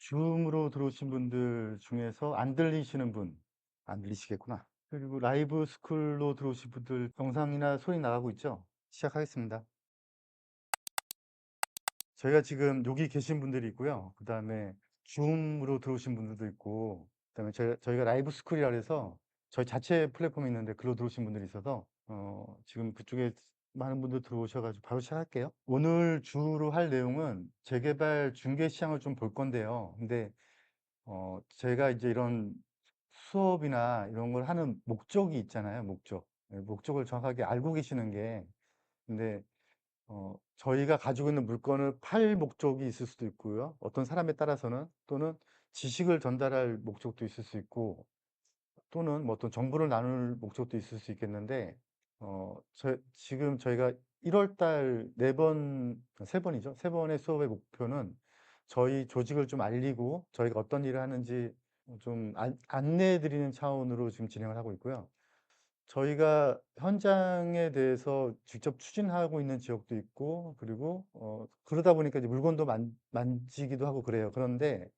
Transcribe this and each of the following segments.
줌으로 들어오신 분들 중에서 안 들리시는 분, 안 들리시겠구나. 그리고 라이브 스쿨로 들어오신 분들 영상이나 소리 나가고 있죠? 시작하겠습니다. 저희가 지금 여기 계신 분들이 있고요. 그 다음에 줌으로 들어오신 분들도 있고, 그 다음에 저희가 라이브 스쿨이라 해서 저희 자체 플랫폼이 있는데 글로 들어오신 분들이 있어서 지금 그쪽에 많은 분들 들어오셔가지고 바로 시작할게요. 오늘 주로 할 내용은 재개발 중개 시장을 좀 볼 건데요. 근데 제가 이제 이런 수업이나 이런 걸 하는 목적이 있잖아요, 목적. 예, 목적을 정확하게 알고 계시는 게. 근데, 저희가 가지고 있는 물건을 팔 목적이 있을 수도 있고요. 어떤 사람에 따라서는 또는 지식을 전달할 목적도 있을 수 있고, 또는 뭐 어떤 정보를 나눌 목적도 있을 수 있겠는데, 지금 저희가 1월 달 4번, 3번이죠. 3번의 수업의 목표는 저희 조직을 좀 알리고 저희가 어떤 일을 하는지 좀 안내해 드리는 차원으로 지금 진행을 하고 있고요. 저희가 현장에 대해서 직접 추진하고 있는 지역도 있고, 그리고, 그러다 보니까 이제 물건도 만지기도 하고 그래요. 그런데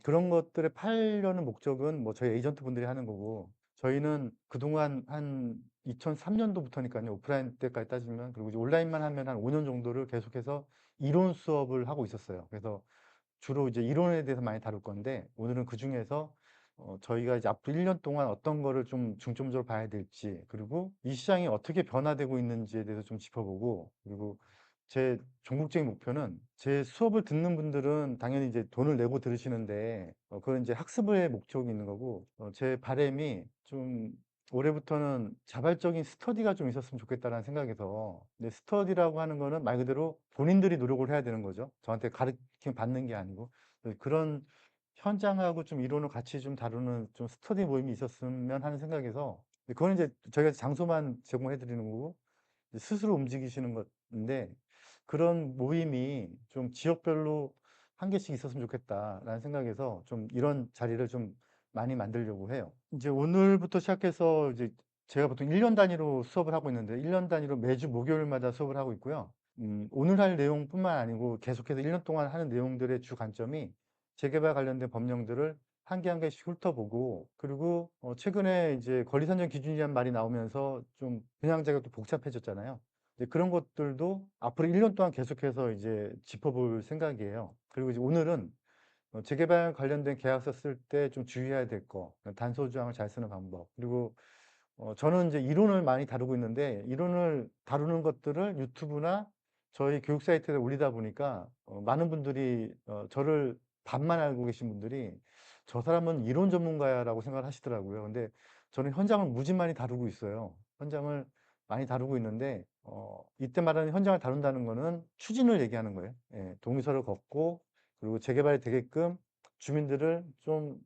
그런 것들을 팔려는 목적은 뭐 저희 에이전트 분들이 하는 거고, 저희는 그동안 한 2003년도부터니까요. 오프라인 때까지 따지면, 그리고 이제 온라인만 하면 한 5년 정도를 계속해서 이론 수업을 하고 있었어요. 그래서 주로 이제 이론에 대해서 많이 다룰 건데, 오늘은 그 중에서 저희가 이제 앞으로 1년 동안 어떤 거를 좀 중점적으로 봐야 될지, 그리고 이 시장이 어떻게 변화되고 있는지에 대해서 좀 짚어보고, 그리고 제 전국적인 목표는 제 수업을 듣는 분들은 당연히 이제 돈을 내고 들으시는데, 그건 이제 학습의 목적이 있는 거고, 제 바람이 좀 올해부터는 자발적인 스터디가 좀 있었으면 좋겠다라는 생각에서, 근데 스터디라고 하는 거는 말 그대로 본인들이 노력을 해야 되는 거죠. 저한테 가르침 받는 게 아니고. 그런 현장하고 좀 이론을 같이 좀 다루는 좀 스터디 모임이 있었으면 하는 생각에서, 그거는 이제 저희가 장소만 제공해 드리는 거고, 이제 스스로 움직이시는 건데, 그런 모임이 좀 지역별로 한 개씩 있었으면 좋겠다라는 생각에서 좀 이런 자리를 좀 많이 만들려고 해요. 이제 오늘부터 시작해서 이제 제가 보통 1년 단위로 수업을 하고 있는데, 1년 단위로 매주 목요일마다 수업을 하고 있고요. 오늘 할 내용뿐만 아니고 계속해서 1년 동안 하는 내용들의 주 관점이 재개발 관련된 법령들을 한 개 한 개씩 훑어보고, 그리고 최근에 이제 권리선정 기준이라는 말이 나오면서 좀 분양제가 또 복잡해졌잖아요. 이제 그런 것들도 앞으로 1년 동안 계속해서 이제 짚어볼 생각이에요. 그리고 이제 오늘은 재개발 관련된 계약서 쓸 때 좀 주의해야 될 거, 단서 조항을 잘 쓰는 방법, 그리고 저는 이제 이론을 많이 다루고 있는데, 이론을 다루는 것들을 유튜브나 저희 교육 사이트에 올리다 보니까 많은 분들이 저를 반만 알고 계신 분들이 저 사람은 이론 전문가야라고 생각을 하시더라고요. 근데 저는 현장을 무지 많이 다루고 있어요. 현장을 많이 다루고 있는데, 이때 말하는 현장을 다룬다는 거는 추진을 얘기하는 거예요. 예, 동의서를 걷고, 그리고 재개발이 되게끔 주민들을 좀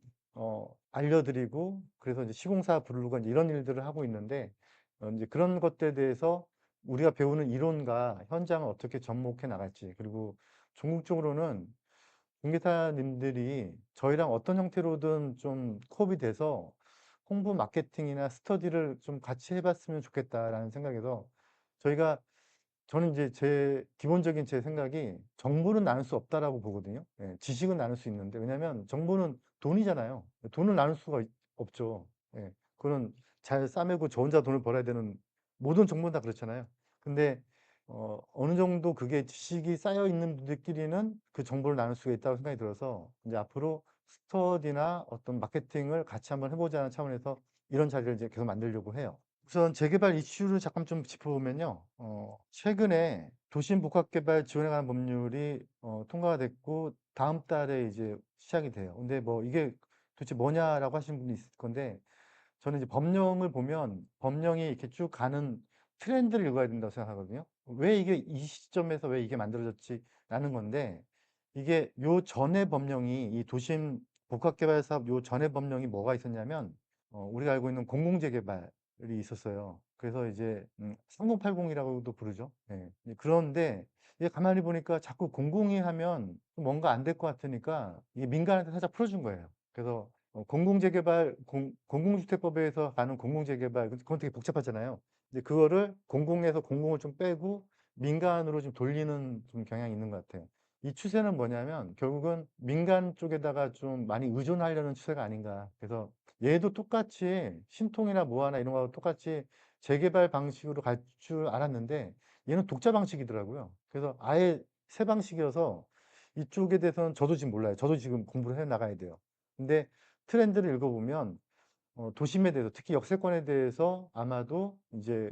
알려드리고, 그래서 이제 시공사 부르고 이제 이런 일들을 하고 있는데, 이제 그런 것들에 대해서 우리가 배우는 이론과 현장을 어떻게 접목해 나갈지, 그리고 전국적으로는 중개사님들이 저희랑 어떤 형태로든 좀 코업이 돼서 홍보 마케팅이나 스터디를 좀 같이 해봤으면 좋겠다라는 생각에서, 저희가 저는 이제 제 기본적인 제 생각이 정보는 나눌 수 없다라고 보거든요. 예, 지식은 나눌 수 있는데, 왜냐하면 정보는 돈이잖아요. 돈을 나눌 수가 없죠. 예, 그거는 잘 싸매고 저 혼자 돈을 벌어야 되는, 모든 정보는 다 그렇잖아요. 근데 어느 정도 그게 지식이 쌓여 있는 분들끼리는 그 정보를 나눌 수가 있다고 생각이 들어서, 이제 앞으로 스터디나 어떤 마케팅을 같이 한번 해보자는 차원에서 이런 자리를 이제 계속 만들려고 해요. 우선 재개발 이슈를 잠깐 좀 짚어보면요. 최근에 도심 복합개발 지원에 관한 법률이 통과가 됐고, 다음 달에 이제 시작이 돼요. 근데 뭐 이게 도대체 뭐냐라고 하시는 분이 있을 건데, 저는 이제 법령을 보면 법령이 이렇게 쭉 가는 트렌드를 읽어야 된다고 생각하거든요. 왜 이게 이 시점에서 왜 이게 만들어졌지라는 건데, 이게 요 전에 법령이, 이 도심 복합개발 사업 요 전에 법령이 뭐가 있었냐면, 우리가 알고 있는 공공재개발이 있었어요. 그래서 이제 3080이라고도 부르죠. 예. 그런데 이게 가만히 보니까 자꾸 공공이 하면 뭔가 안 될 것 같으니까 이게 민간한테 살짝 풀어준 거예요. 그래서 공공재개발, 공공주택법에서 가는 공공재개발, 그건 되게 복잡하잖아요. 이제 그거를 공공에서 공공을 좀 빼고 민간으로 좀 돌리는 좀 경향이 있는 것 같아요. 이 추세는 뭐냐면 결국은 민간 쪽에다가 좀 많이 의존하려는 추세가 아닌가. 그래서 얘도 똑같이 신통이나 모아나 이런 거하고 똑같이 재개발 방식으로 갈 줄 알았는데 얘는 독자 방식이더라고요. 그래서 아예 새 방식이어서 이쪽에 대해서는 저도 지금 몰라요. 저도 지금 공부를 해 나가야 돼요. 근데 트렌드를 읽어보면 도심에 대해서 특히 역세권에 대해서 아마도 이제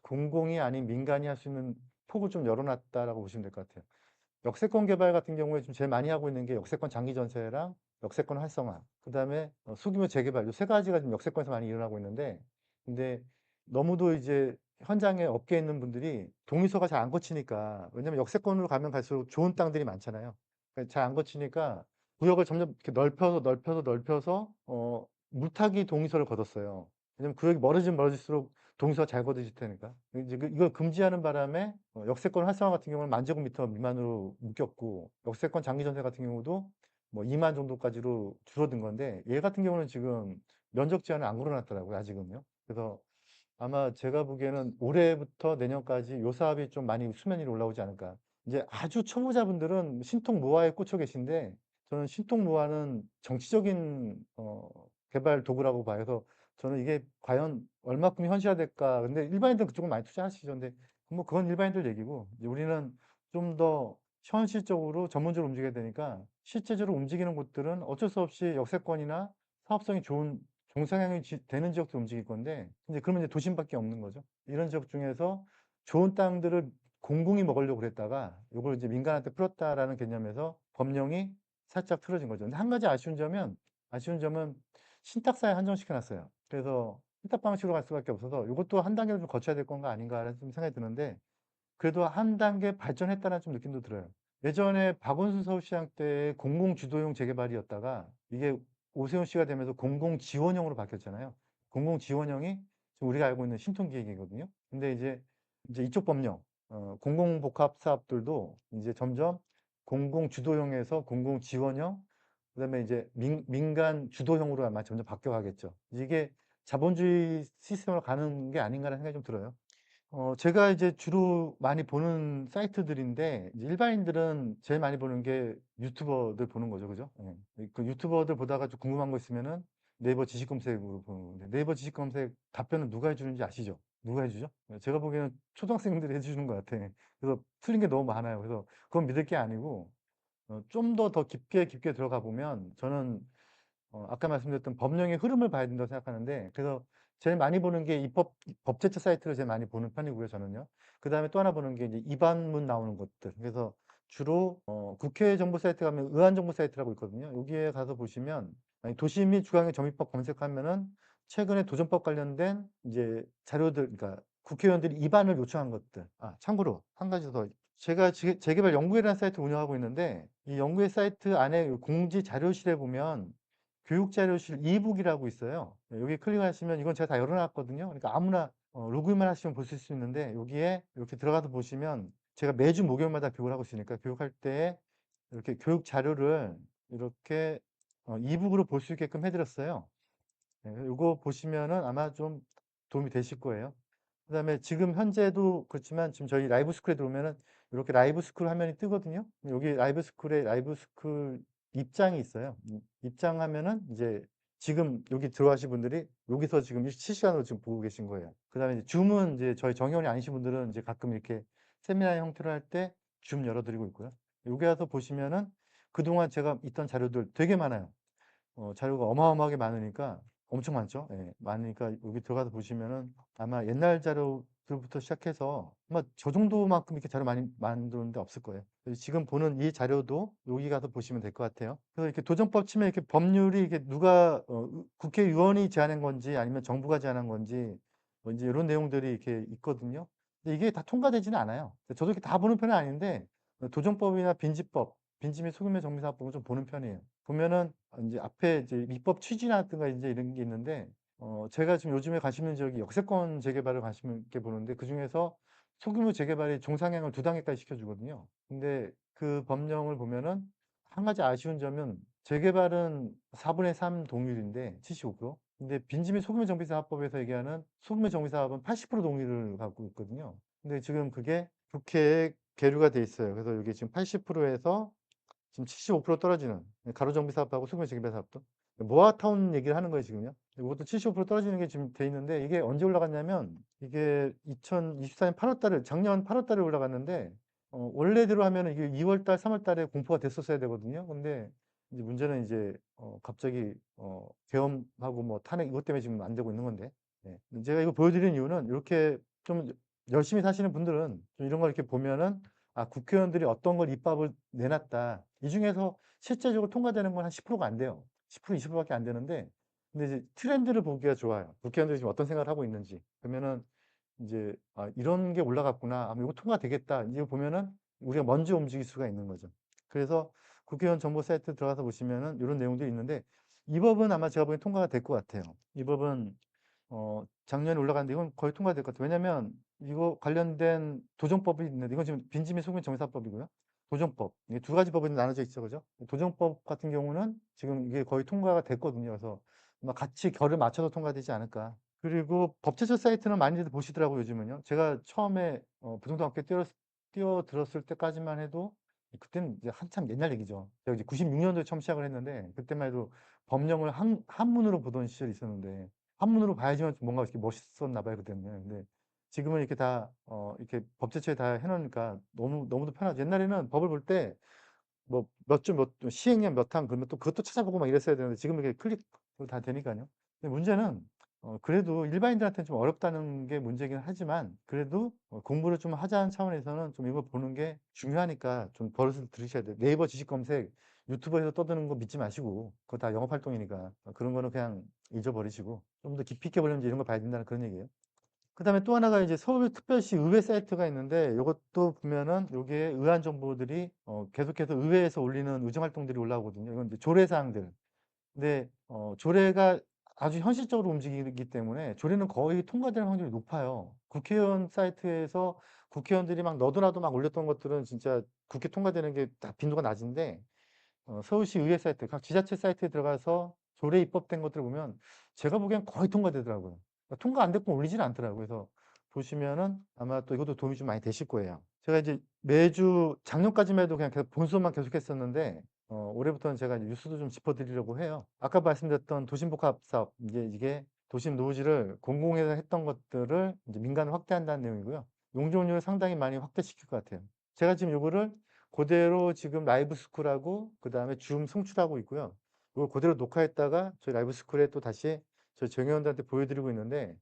공공이 아닌 민간이 할 수 있는 폭을 좀 열어놨다라고 보시면 될 것 같아요. 역세권 개발 같은 경우에 지금 제일 많이 하고 있는 게 역세권 장기 전세랑 역세권 활성화, 그다음에 소규모 재개발, 이 세 가지가 지금 역세권에서 많이 일어나고 있는데, 근데 너무도 이제 현장에 업계에 있는 분들이 동의서가 잘 안 거치니까, 왜냐면 역세권으로 가면 갈수록 좋은 땅들이 많잖아요. 잘 안 거치니까 구역을 점점 이렇게 넓혀서 물타기 동의서를 거뒀어요. 왜냐면 구역이 멀어지면 멀어질수록 동의서가 잘 거둬질 테니까. 이제 이걸 금지하는 바람에 역세권 활성화 같은 경우는 10,000제곱미터 미만으로 묶였고, 역세권 장기 전세 같은 경우도 뭐 2만 정도까지로 줄어든 건데, 얘 같은 경우는 지금 면적 제한을 안 걸어놨더라고요, 아직은요. 그래서 아마 제가 보기에는 올해부터 내년까지 요 사업이 좀 많이 수면 위로 올라오지 않을까. 이제 아주 초보자분들은 신통모아에 꽂혀 계신데, 저는 신통모아는 정치적인 개발 도구라고 봐요. 그래서 저는 이게 과연 얼마큼 현실화될까. 근데 일반인들은 그쪽은 많이 투자하시죠. 근데 뭐 그건 일반인들 얘기고, 이제 우리는 좀 더 현실적으로 전문적으로 움직여야 되니까, 실제적으로 움직이는 곳들은 어쩔 수 없이 역세권이나 사업성이 좋은 종상향이 되는 지역도 움직일 건데, 이제 그러면 이제 도심밖에 없는 거죠. 이런 지역 중에서 좋은 땅들을 공공이 먹으려고 그랬다가 이걸 이제 민간한테 풀었다라는 개념에서 법령이 살짝 틀어진 거죠. 근데 한 가지 아쉬운 점은 신탁사에 한정시켜 놨어요. 그래서 신탁 방식으로 갈 수밖에 없어서 이것도 한 단계를 좀 거쳐야 될 건가 아닌가라는 좀 생각이 드는데, 그래도 한 단계 발전했다는 좀 느낌도 들어요. 예전에 박원순 서울시장 때 공공주도형 재개발이었다가 이게 오세훈 씨가 되면서 공공지원형으로 바뀌었잖아요. 공공지원형이 지금 우리가 알고 있는 신통기획이거든요. 근데 이제 이쪽 법령, 공공복합 사업들도 이제 점점 공공주도형에서 공공지원형, 그다음에 이제 민간 주도형으로 아마 점점 바뀌어가겠죠. 이게 자본주의 시스템으로 가는 게 아닌가라는 생각이 좀 들어요. 제가 이제 주로 많이 보는 사이트들인데, 이제 일반인들은 제일 많이 보는 게 유튜버들 보는 거죠. 그죠? 예. 그 유튜버들 보다가 좀 궁금한 거 있으면은 네이버 지식 검색으로 보는데, 네이버 지식 검색 답변은 누가 해주는지 아시죠? 누가 해주죠? 제가 보기에는 초등학생들이 해주는 것 같아. 그래서 틀린 게 너무 많아요. 그래서 그건 믿을 게 아니고, 좀 더 깊게 들어가 보면 저는 아까 말씀드렸던 법령의 흐름을 봐야 된다고 생각하는데, 그래서 제일 많이 보는 게 법제처 사이트를 제일 많이 보는 편이고요, 저는요. 그 다음에 또 하나 보는 게 이제 입안문 나오는 것들. 그래서 주로 국회 정보 사이트 가면 의안 정보 사이트라고 있거든요. 여기에 가서 보시면, 아니, 도시 및 주거환경 정비법 검색하면은 최근에 도전법 관련된 이제 자료들, 그러니까 국회의원들이 입안을 요청한 것들. 참고로 한 가지 더. 제가 재개발 연구회라는 사이트를 운영하고 있는데, 이 연구회 사이트 안에 공지 자료실에 보면 교육자료실 이북이라고 있어요. 여기 클릭하시면, 이건 제가 다 열어놨거든요. 그러니까 아무나 로그인만 하시면 보실 수 있는데, 여기에 이렇게 들어가서 보시면 제가 매주 목요일마다 교육을 하고 있으니까 교육할 때 이렇게 교육 자료를 이렇게 이북으로 볼 수 있게끔 해드렸어요. 이거 보시면은 아마 좀 도움이 되실 거예요. 그다음에 지금 현재도 그렇지만 지금 저희 라이브 스쿨에 들어오면은 이렇게 라이브 스쿨 화면이 뜨거든요. 여기 라이브 스쿨에 라이브 스쿨 입장이 있어요. 입장하면은 이제 지금 여기 들어가신 분들이 여기서 지금 실시간으로 지금 보고 계신 거예요. 그다음에 이제 줌은 이제 저희 정회원이 아니신 분들은 이제 가끔 이렇게 세미나 형태로 할 때 줌 열어드리고 있고요. 여기 와서 보시면은 그동안 제가 있던 자료들 되게 많아요. 자료가 어마어마하게 많으니까, 엄청 많죠. 예, 많으니까 여기 들어가서 보시면은 아마 옛날 자료들부터 시작해서 아마 저 정도만큼 이렇게 자료 많이 만드는데 없을 거예요. 그래서 지금 보는 이 자료도 여기 가서 보시면 될 것 같아요. 그래서 이렇게 도정법 치면 이렇게 법률이 이게 누가 국회의원이 제안한 건지 아니면 정부가 제안한 건지 뭐 이제 이런 내용들이 이렇게 있거든요. 근데 이게 다 통과되지는 않아요. 저도 이렇게 다 보는 편은 아닌데, 도정법이나 빈집법, 빈집 및 소규모 정비사업법은 좀 보는 편이에요. 보면은 이제 앞에 이제 입법 취지라든가 이제 이런 게 있는데, 제가 지금 요즘에 관심 있는 지역이 역세권 재개발을 관심 있게 보는데, 그중에서 소규모 재개발이 종상향을 2단계까지 시켜주거든요. 근데 그 법령을 보면은 한 가지 아쉬운 점은, 재개발은 4분의 3 동률인데 75%. 근데 빈집이 소규모 정비사업법에서 얘기하는 소규모 정비사업은 80% 동률을 갖고 있거든요. 근데 지금 그게 국회에 계류가 돼 있어요. 그래서 여기 지금 80%에서 지금 75% 떨어지는 가로정비 사업하고 수분 재개발 사업도 모아타운 얘기를 하는 거예요 지금요. 이것도 75% 떨어지는 게 지금 돼 있는데 이게 언제 올라갔냐면 이게 2024년 8월 달에 작년 8월 달에 올라갔는데 원래대로 하면은 이게 2월 달, 3월 달에 공포가 됐었어야 되거든요. 근데 이제 문제는 이제 갑자기 계엄하고 뭐 탄핵 이것 때문에 지금 안 되고 있는 건데. 예. 제가 이거 보여드리는 이유는 이렇게 좀 열심히 사시는 분들은 좀 이런 걸 이렇게 보면은 아, 국회의원들이 어떤 걸 입법을 내놨다. 이 중에서 실제적으로 통과되는 건 한 10%가 안 돼요. 10%, 20%밖에 안 되는데, 근데 이제 트렌드를 보기가 좋아요. 국회의원들이 지금 어떤 생각을 하고 있는지. 그러면은 이제 아, 이런 게 올라갔구나. 아, 이거 통과되겠다. 이제 보면은 우리가 먼저 움직일 수가 있는 거죠. 그래서 국회의원 정보 사이트 들어가서 보시면은 이런 내용들이 있는데 이 법은 아마 제가 보기엔 통과가 될 것 같아요. 이 법은 작년에 올라갔는데 이건 거의 통과될 것 같아요. 왜냐면 이거 관련된 도정법이 있는데 이건 지금 빈집민 소규모 정사법이고요. 도정법. 이게 두 가지 법이 나눠져 있죠. 그죠? 도정법 같은 경우는 지금 이게 거의 통과가 됐거든요. 그래서 아마 같이 결을 맞춰서 통과되지 않을까. 그리고 법제처 사이트는 많이들 보시더라고요, 요즘은요. 제가 처음에 부동산업계 뛰어들었을 때까지만 해도 그때는 이제 한참 옛날 얘기죠. 제가 이제 96년도에 처음 시작을 했는데 그때만 해도 법령을 한문으로 보던 시절이 있었는데 한문으로 봐야지만 뭔가 이렇게 멋있었나 봐요, 그때는. 근데 지금은 이렇게 다 이렇게 법제처에 다 해 놓으니까 너무도 편하죠. 옛날에는 법을 볼 때 뭐 몇 시행령 몇 항 그러면 또 그것도 찾아보고 막 이랬어야 되는데 지금은 이렇게 클릭으로 다 되니까요. 근데 문제는 그래도 일반인들한테는 좀 어렵다는 게 문제긴 하지만 그래도 공부를 좀 하자는 차원에서는 좀 이걸 보는 게 중요하니까 좀 버릇을 들이셔야 돼요. 네이버 지식 검색 유튜브에서 떠드는 거 믿지 마시고 그거 다 영업 활동이니까 그런 거는 그냥 잊어버리시고 좀 더 깊이 있게 보려면 이제 이런 거 봐야 된다는 그런 얘기예요. 그다음에 또 하나가 이제 서울특별시 의회 사이트가 있는데 요것도 보면은 여기에 의안 정보들이 계속해서 의회에서 올리는 의정 활동들이 올라오거든요. 이건 이제 조례 사항들. 근데 조례가 아주 현실적으로 움직이기 때문에 조례는 거의 통과될 확률이 높아요. 국회의원 사이트에서 국회의원들이 막 너도 나도 막 올렸던 것들은 진짜 국회 통과되는 게 다 빈도가 낮은데 서울시 의회 사이트, 각 지자체 사이트에 들어가서 조례 입법된 것들을 보면 제가 보기엔 거의 통과되더라고요. 그러니까 통과 안 됐고 올리지는 않더라고요. 그래서 보시면은 아마 또 이것도 도움이 좀 많이 되실 거예요. 제가 이제 매주 작년까지만 해도 그냥 계속 본수업만 계속했었는데 올해부터는 제가 이제 뉴스도 좀 짚어드리려고 해요. 아까 말씀드렸던 도심복합 사업 이게 도심 노후지를 공공에서 했던 것들을 이제 민간으로 확대한다는 내용이고요. 용적률을 상당히 많이 확대시킬 것 같아요. 제가 지금 요거를 그대로 지금 라이브 스쿨하고 그다음에 줌 송출하고 있고요. 이걸 그대로 녹화했다가 저희 라이브 스쿨에 또 다시 저희 정회원들한테 보여드리고 있는데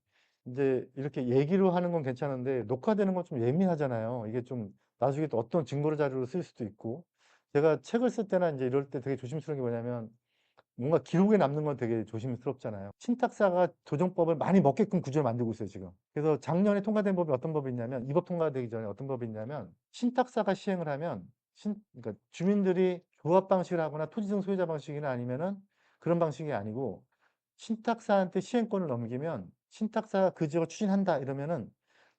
이제 이렇게 얘기로 하는 건 괜찮은데 녹화되는 건 좀 예민하잖아요. 이게 좀 나중에 또 어떤 증거 자료로 쓸 수도 있고 제가 책을 쓸 때나 이제 이럴 때 되게 조심스러운 게 뭐냐면 뭔가 기록에 남는 건 되게 조심스럽잖아요. 신탁사가 조정법을 많이 먹게끔 구조를 만들고 있어요, 지금. 그래서 작년에 통과된 법이 어떤 법이 있냐면, 이 법 통과되기 전에 어떤 법이 있냐면, 신탁사가 시행을 하면, 그러니까 주민들이 조합 방식을 하거나 토지등 소유자 방식이나 아니면은 그런 방식이 아니고, 신탁사한테 시행권을 넘기면, 신탁사가 그 지역을 추진한다 이러면은,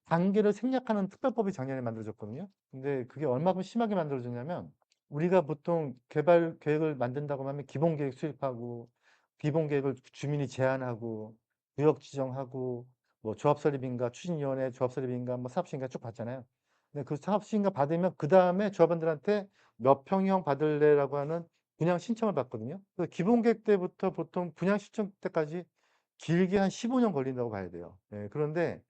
단계를 생략하는 특별법이 작년에 만들어졌거든요. 근데 그게 얼마큼 심하게 만들어졌냐면, 우리가 보통 개발 계획을 만든다고 하면 기본 계획 수립하고 기본 계획을 주민이 제안하고 구역 지정하고 뭐 조합 설립인가 추진위원회 조합 설립인가 뭐 사업시행인가 쭉 받잖아요. 근데 그 사업시행인가 받으면 그 다음에 조합원들한테 몇 평형 받을래라고 하는 분양 신청을 받거든요. 그래서 기본 계획 때부터 보통 분양 신청 때까지 길게 한 15년 걸린다고 봐야 돼요. 예, 그런데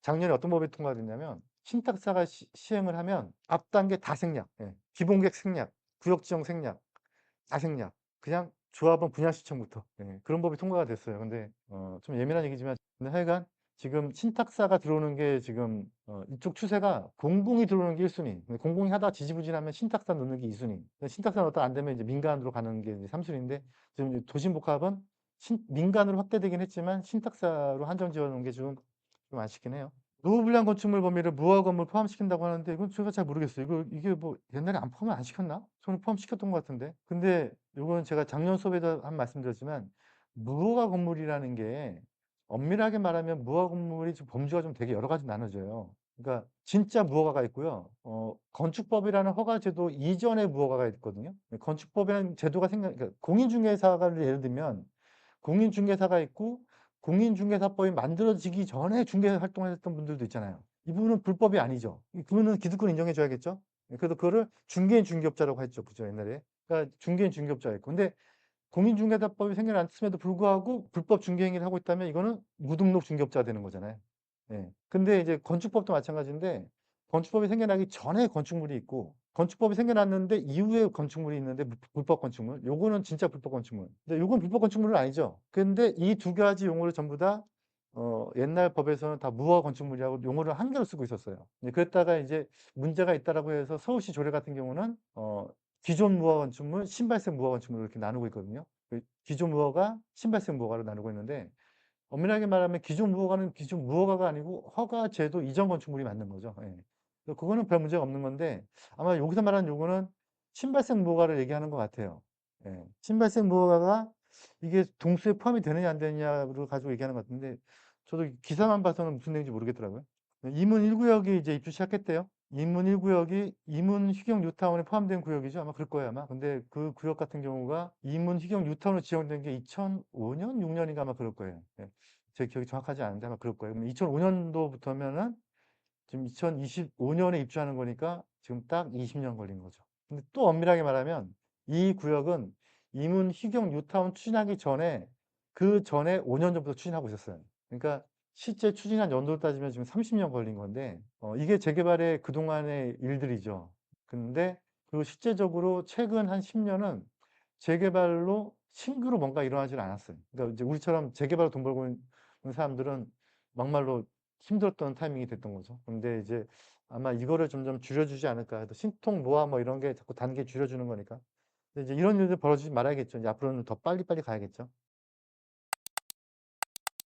작년에 어떤 법이 통과됐냐면 신탁사가 시행을 하면 앞 단계 다 생략, 예, 기본계획 생략, 구역 지정 생략, 다 생략. 그냥 조합원 분양 신청부터 예, 그런 법이 통과가 됐어요. 근데 좀 예민한 얘기지만 근데 하여간 지금 신탁사가 들어오는 게 지금 이쪽 추세가 공공이 들어오는 게 1순위. 공공이 하다가 지지부진하면 신탁사 넣는 게 2순위. 신탁사 넣었다 안 되면 이제 민간으로 가는 게 이제 3순위인데 지금 도심복합은 민간으로 확대되긴 했지만 신탁사로 한정 지어 놓은 게 좀 아쉽긴 해요. 노후불량 건축물 범위를 무허가 건물 포함시킨다고 하는데 이건 제가 잘 모르겠어요. 이게 뭐 옛날에 안 포함 안 시켰나? 저는 포함시켰던 것 같은데. 근데 이건 제가 작년 수업에도 한 말씀드렸지만 무허가 건물이라는 게 엄밀하게 말하면 무허가 건물이 좀 범주가 좀 되게 여러 가지 나눠져요. 그러니까 진짜 무허가가 있고요. 건축법이라는 허가제도 이전의 무허가가 있거든요. 건축법이라는 제도가 그러니까 공인중개사를 예를 들면 공인중개사가 있고 공인중개사법이 만들어지기 전에 중개 활동을 했던 분들도 있잖아요. 이분은 불법이 아니죠. 그분은 기득권 인정해 줘야겠죠? 그래서 그거를 중개인 중개업자라고 했죠. 그죠, 옛날에. 그러니까 중개인 중개업자였고. 근데 공인중개사법이 생겨났음에도 불구하고 불법 중개 행위를 하고 있다면 이거는 무등록 중개업자가 되는 거잖아요. 예. 근데 이제 건축법도 마찬가지인데 건축법이 생겨나기 전에 건축물이 있고 건축법이 생겨났는데 이후에 건축물이 있는데 불법 건축물. 요거는 진짜 불법 건축물. 근데 요건 불법 건축물은 아니죠. 근데 이 두 가지 용어를 전부 다 옛날 법에서는 다 무허가 건축물이라고 용어를 한 개로 쓰고 있었어요. 이제 그랬다가 이제 문제가 있다라고 해서 서울시 조례 같은 경우는 기존 무허가 건축물, 신발생 무허가 건축물로 이렇게 나누고 있거든요. 그 기존 무허가, 신발생 무허가로 나누고 있는데 엄밀하게 말하면 기존 무허가는 기존 무허가가 아니고 허가제도 이전 건축물이 맞는 거죠. 예. 그래서 그거는 별 문제가 없는 건데 아마 여기서 말하는 요거는 신발생 무허가를 얘기하는 것 같아요. 예. 신발생 무허가가 이게 동수에 포함이 되느냐 안 되느냐를 가지고 얘기하는 것 같은데 저도 기사만 봐서는 무슨 내용인지 모르겠더라고요. 이문 1구역이 이제 입주 시작했대요. 이문 1구역이 이문 휴경 뉴타운에 포함된 구역이죠. 아마 그럴 거예요, 아마. 근데 그 구역 같은 경우가 이문 휴경 뉴타운으로 지정된 게 2005년, 6년인가 아마 그럴 거예요. 예. 제 기억이 정확하지 않은데 아마 그럴 거예요. 그럼 2005년도부터면은 지금 2025년에 입주하는 거니까 지금 딱 20년 걸린 거죠. 근데 또 엄밀하게 말하면 이 구역은 이문 휴경 뉴타운 추진하기 전에 그 전에 5년 전부터 추진하고 있었어요. 그러니까 실제 추진한 연도로 따지면 지금 30년 걸린 건데 이게 재개발의 그동안의 일들이죠. 근데 그 실제적으로 최근 한 10년은 재개발로 신규로 뭔가 일어나질 않았어요. 그러니까 이제 우리처럼 재개발로 돈 벌고 있는 사람들은 막말로 힘들었던 타이밍이 됐던 거죠. 근데 이제 아마 이거를 점점 줄여주지 않을까 해도 신통 노화 뭐 이런 게 자꾸 단계 줄여주는 거니까. 근데 이제 이런 일들 벌어지지 말아야겠죠. 이제 앞으로는 더 빨리빨리 가야겠죠.